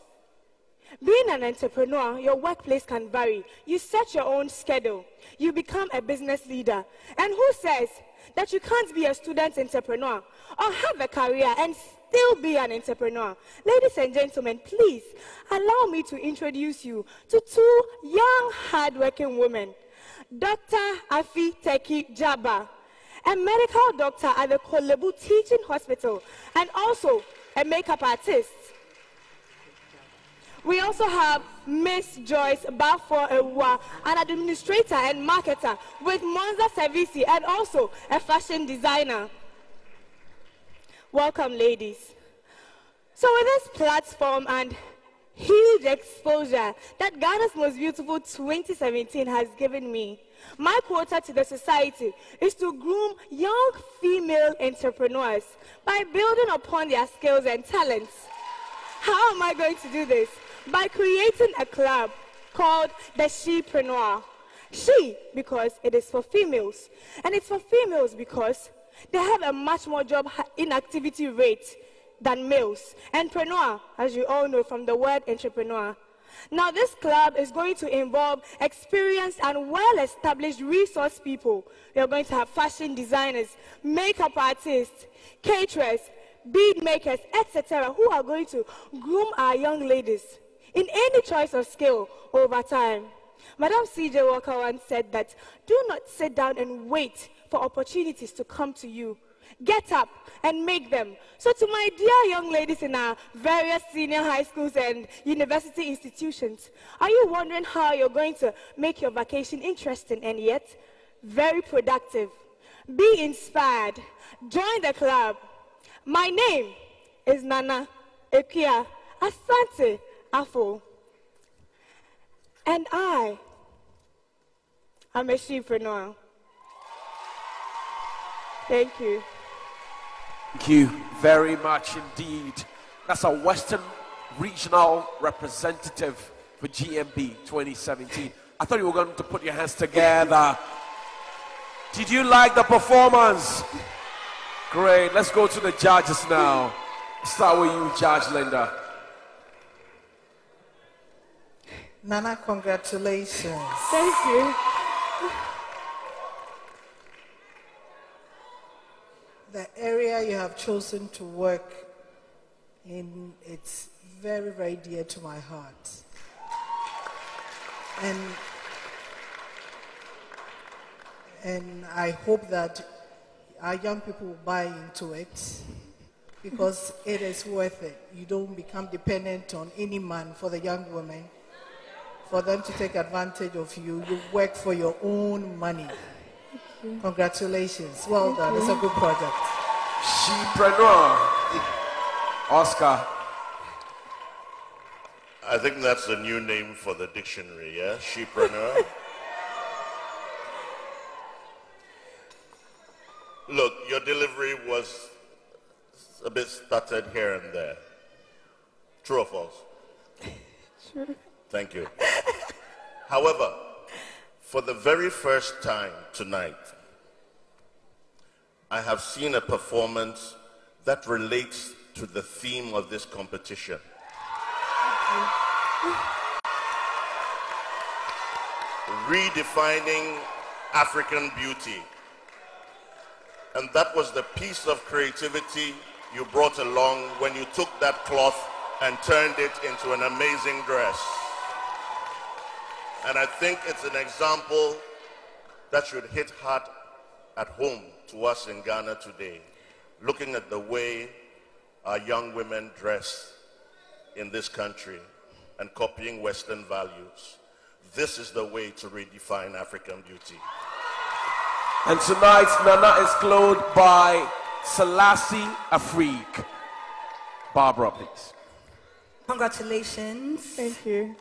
Speaker 5: Being an entrepreneur, your workplace can vary. You set your own schedule. You become a business leader. And who says that you can't be a student entrepreneur or have a career and still be an entrepreneur? Ladies and gentlemen, please allow me to introduce you to two young, hardworking women. Dr. Afi Teki Jaba, a medical doctor at the Kolebu Teaching Hospital, and also a makeup artist. We also have Miss Joyce Bafo Ewa, an administrator and marketer with Monza Servici, and also a fashion designer. Welcome, ladies. So with this platform and huge exposure that Ghana's Most Beautiful 2017 has given me, my quota to the society is to groom young female entrepreneurs by building upon their skills and talents. How am I going to do this? By creating a club called the Shepreneur. She, because it is for females. And it's for females because they have a much more job inactivity rate than males. And preneur, as you all know from the word entrepreneur. Now this club is going to involve experienced and well-established resource people. We are going to have fashion designers, makeup artists, caterers, bead makers, etc., who are going to groom our young ladies in any choice of skill over time. Madam C.J. Walker once said that, do not sit down and wait for opportunities to come to you. Get up and make them. So to my dear young ladies in our various senior high schools and university institutions, are you wondering how you're going to make your vacation interesting and yet very productive? Be inspired. Join the club. My name is Nana Ekia Asante Afo, and I am a Shepreneur. Thank you.
Speaker 19: Thank you very much indeed. That's a Western Regional Representative for GMB 2017. I thought you were going to put your hands together. Did you like the performance? Great. Let's go to the judges now. Start with you, Judge Linda.
Speaker 21: Nana, congratulations.
Speaker 5: Thank you.
Speaker 21: The area you have chosen to work in, it's very, very dear to my heart. And I hope that our young people will buy into it because it is worth it. You don't become dependent on any man for the young women, for them to take advantage of you. You work for your own money. Congratulations. Well done. It's a good project.
Speaker 19: Shepreneur. Oscar.
Speaker 22: I think that's the new name for the dictionary, yeah? Shepreneur. Look, your delivery was a bit stuttered here and there. True or false?
Speaker 5: Sure.
Speaker 22: Thank you. However, for the very first time tonight, I have seen a performance that relates to the theme of this competition. redefining African beauty. And that was the piece of creativity you brought along when you took that cloth and turned it into an amazing dress. And I think it's an example that should hit hard at home to us in Ghana today, looking at the way our young women dress in this country and copying Western values. This is the way to redefine African beauty.
Speaker 19: And tonight, Nana is clothed by Selassie Afrique. Barbara, please.
Speaker 23: Congratulations.
Speaker 21: Thank you.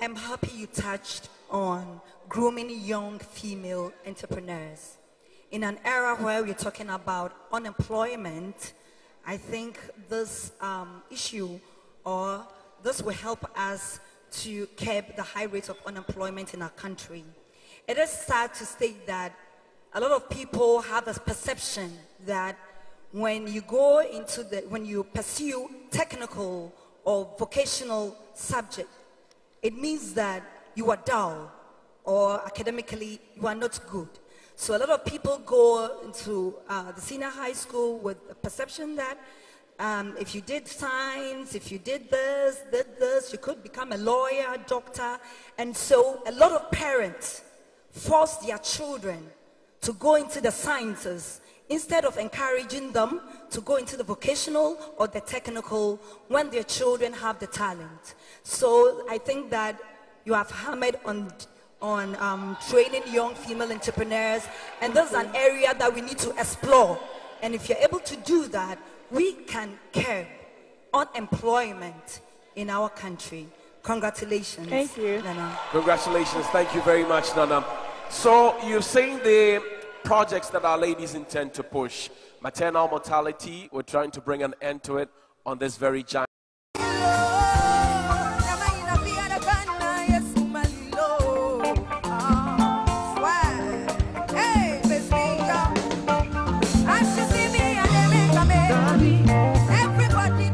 Speaker 23: I'm happy you touched on grooming young female entrepreneurs. In an era where we're talking about unemployment, I think this issue or this will help us to curb the high rate of unemployment in our country. It is sad to state that a lot of people have this perception that when you go into when you pursue technical or vocational subject, it means that you are dull or academically you are not good. So a lot of people go into the senior high school with a perception that if you did science, if you did this, you could become a lawyer, doctor. And so a lot of parents force their children to go into the sciences instead of encouraging them to go into the vocational or the technical when their children have the talent. So I think that you have hammered on training young female entrepreneurs, and this is an area that we need to explore. And if you're able to do that, we can curb unemployment in our country. Congratulations.
Speaker 21: Thank you.
Speaker 23: Nana.
Speaker 19: Congratulations. Thank you very much, Nana. So you've seen the projects that our ladies intend to push. Maternal mortality, we're trying to bring an end to it on this very giant.
Speaker 4: Everybody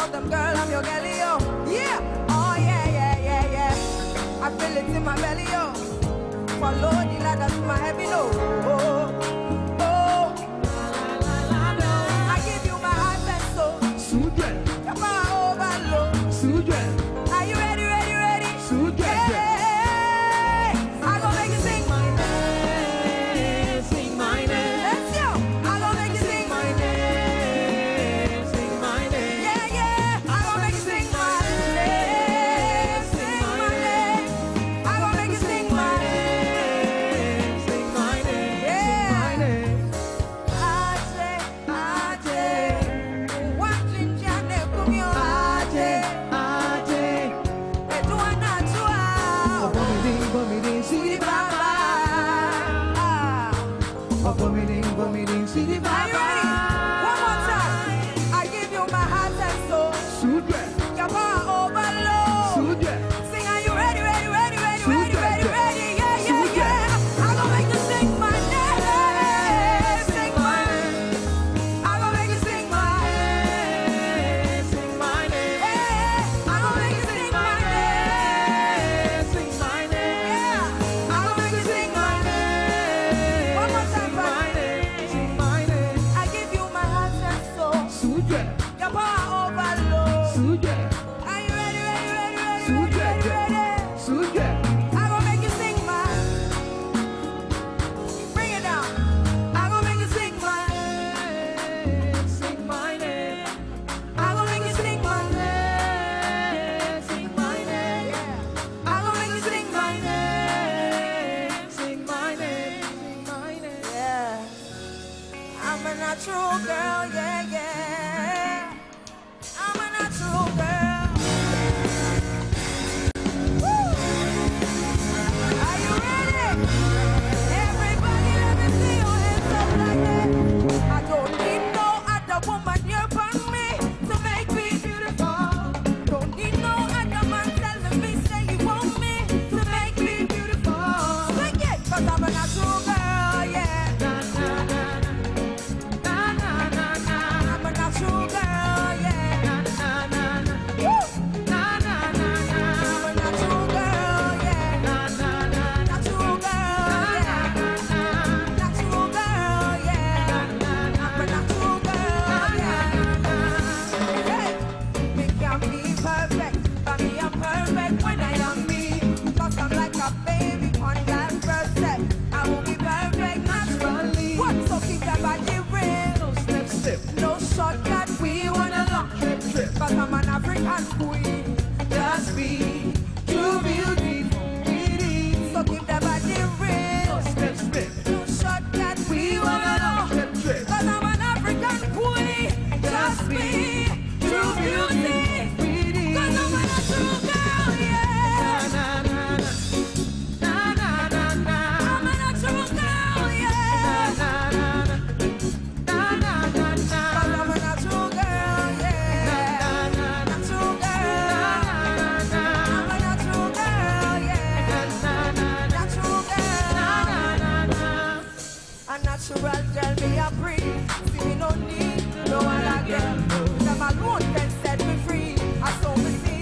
Speaker 20: tell them, girl, I'm your girlie, yo. Yeah, oh yeah, yeah, yeah, yeah. I feel it in my belly, yo. Follow the ladder to my heavy low. Oh, oh. I give you my heart and soul. Your power overload. Are you ready, ready, ready? Yeah. I gon' make you sing my name. Sing my name. Let's go. I gon' make you sing my name. Sing my name. Yeah, yeah. I gon' make you sing my name. Sing my name. I gon' make you sing my name. Sing my name. Yeah. Are you ready? One more time. I give you my heart and soul. Your power overload. Sing, are you ready, ready, ready, ready, ready, ready, ready? Yeah, yeah, yeah. I'm gonna make you sing my name. Sing my name. I'm gonna make you sing my name. Sing my name. Yeah. I'm gonna make you sing my name. Sing my name. Yeah. I'm gonna make you sing my name. One more time, my name. Sing my name. I give you my heart and soul. Your power overload. Are you ready, ready, ready, ready, ready, ready, ready? I'm gonna make you sing my. Bring it down. I'm gonna make you sing my. Sing my name. I'm gonna make you sing my name. Sing my name. Yeah. I'm gonna make you sing my name. Sing my name. Sing my name. Yeah. I'm a natural girl. Yeah, yeah. I'm a natural girl. Woo! Are you ready? Everybody, let me see your hands up like that. I don't need no other woman here but me to make me beautiful. Don't need no other man telling me, say you want me to make me beautiful. Sing it, 'cause I'm a natural girl, yeah. I'm a natural girl, yeah. Woo! I'm a natural girl, yeah. Natural girl, yeah. Natural girl, yeah. I'm a natural girl, yeah. Hey, me can be perfect, but me I'm perfect when I am me. 'Cause I'm like a baby on that first step. I will be perfect naturally. What? So keep that body real. No shortcut, we wanna long trip. 'Cause I'm an African queen. Just be true beauty. So keep that body real. No shortcut, we wanna long trip. 'Cause I'm an African queen. Just be true beauty. 'Cause I'm a natural girl, yeah. I'm a natural girl, yeah. 'Cause I'm a natural girl, yeah. Natural girl. I'm a natural girl, yeah. Natural girl. A natural girl, me a breathe. See me no need no other girl. Them alone can set me free. I saw me see.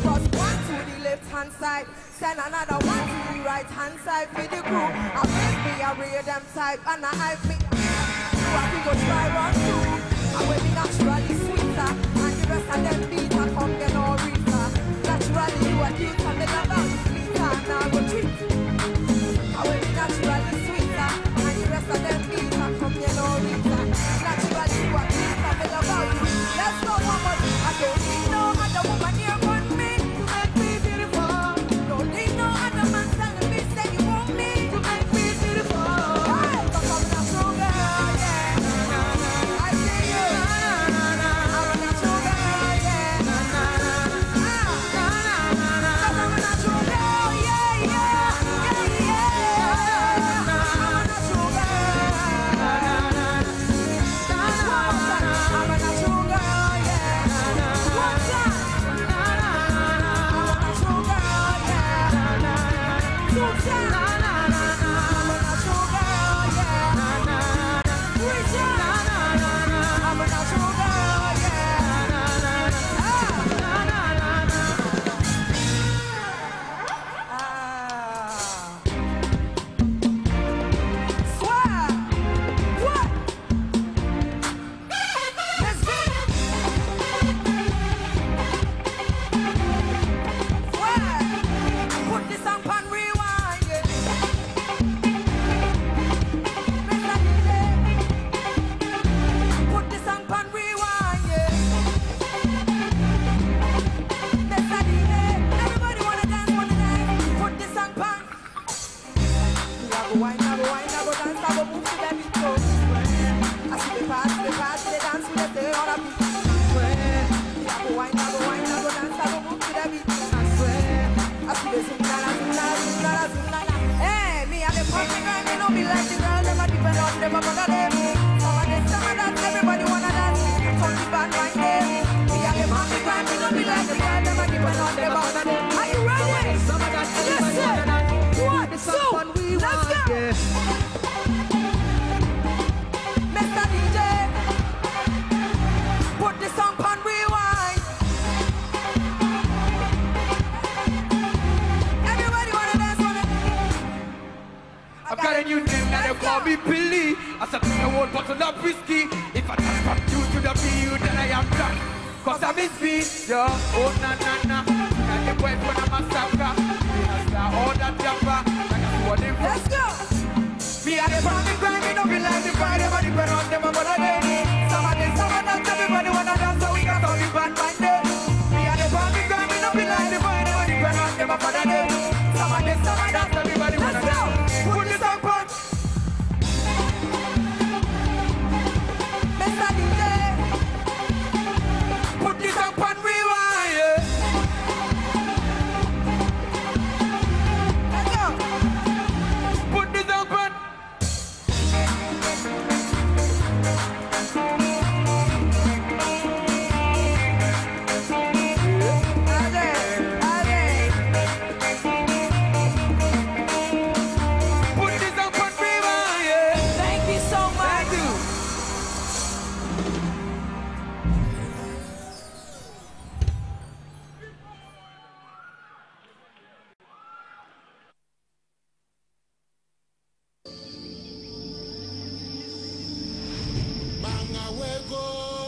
Speaker 20: First one to the left hand side, send another one to the right hand side for the crew. I make me a real them type and I hype me. So I go try run through. I will be naturally sweeter, and the rest of them beat and come get no reason. Naturally you are cute and they love out sweeter, and I go treat. I will be naturally sweeter, and the rest of them beat and come get no reason. Naturally you are cute and they love out. Let's go one more. I don't need no other woman here but me to make me beautiful. Don't need no other man telling me, say you want me to make me beautiful. Hey, 'cause I'm a natural girl, yeah. I see you. I'm a natural girl, yeah.
Speaker 4: call me Billy. I said, I won't bottle of whiskey. If I touch from you to the BU, then I am drunk. Cause I miss me, yo. Oh, na, na, na. Now the boy when I'm a sucker. All that jumper. Let's go. Me and the family grinding up in like the fire. Everybody burn on them, I'm gonna day. Some of them, everybody wanna dance, so we got all the bad minded. Me and the family grinding up in like the fire. Everybody burn on them, I'm gonna day. Some of them, everybody wanna dance. Put this up on. Mr. DJ. Put this up on rewind, yeah. Let's go. Put this up on.
Speaker 7: Banga wego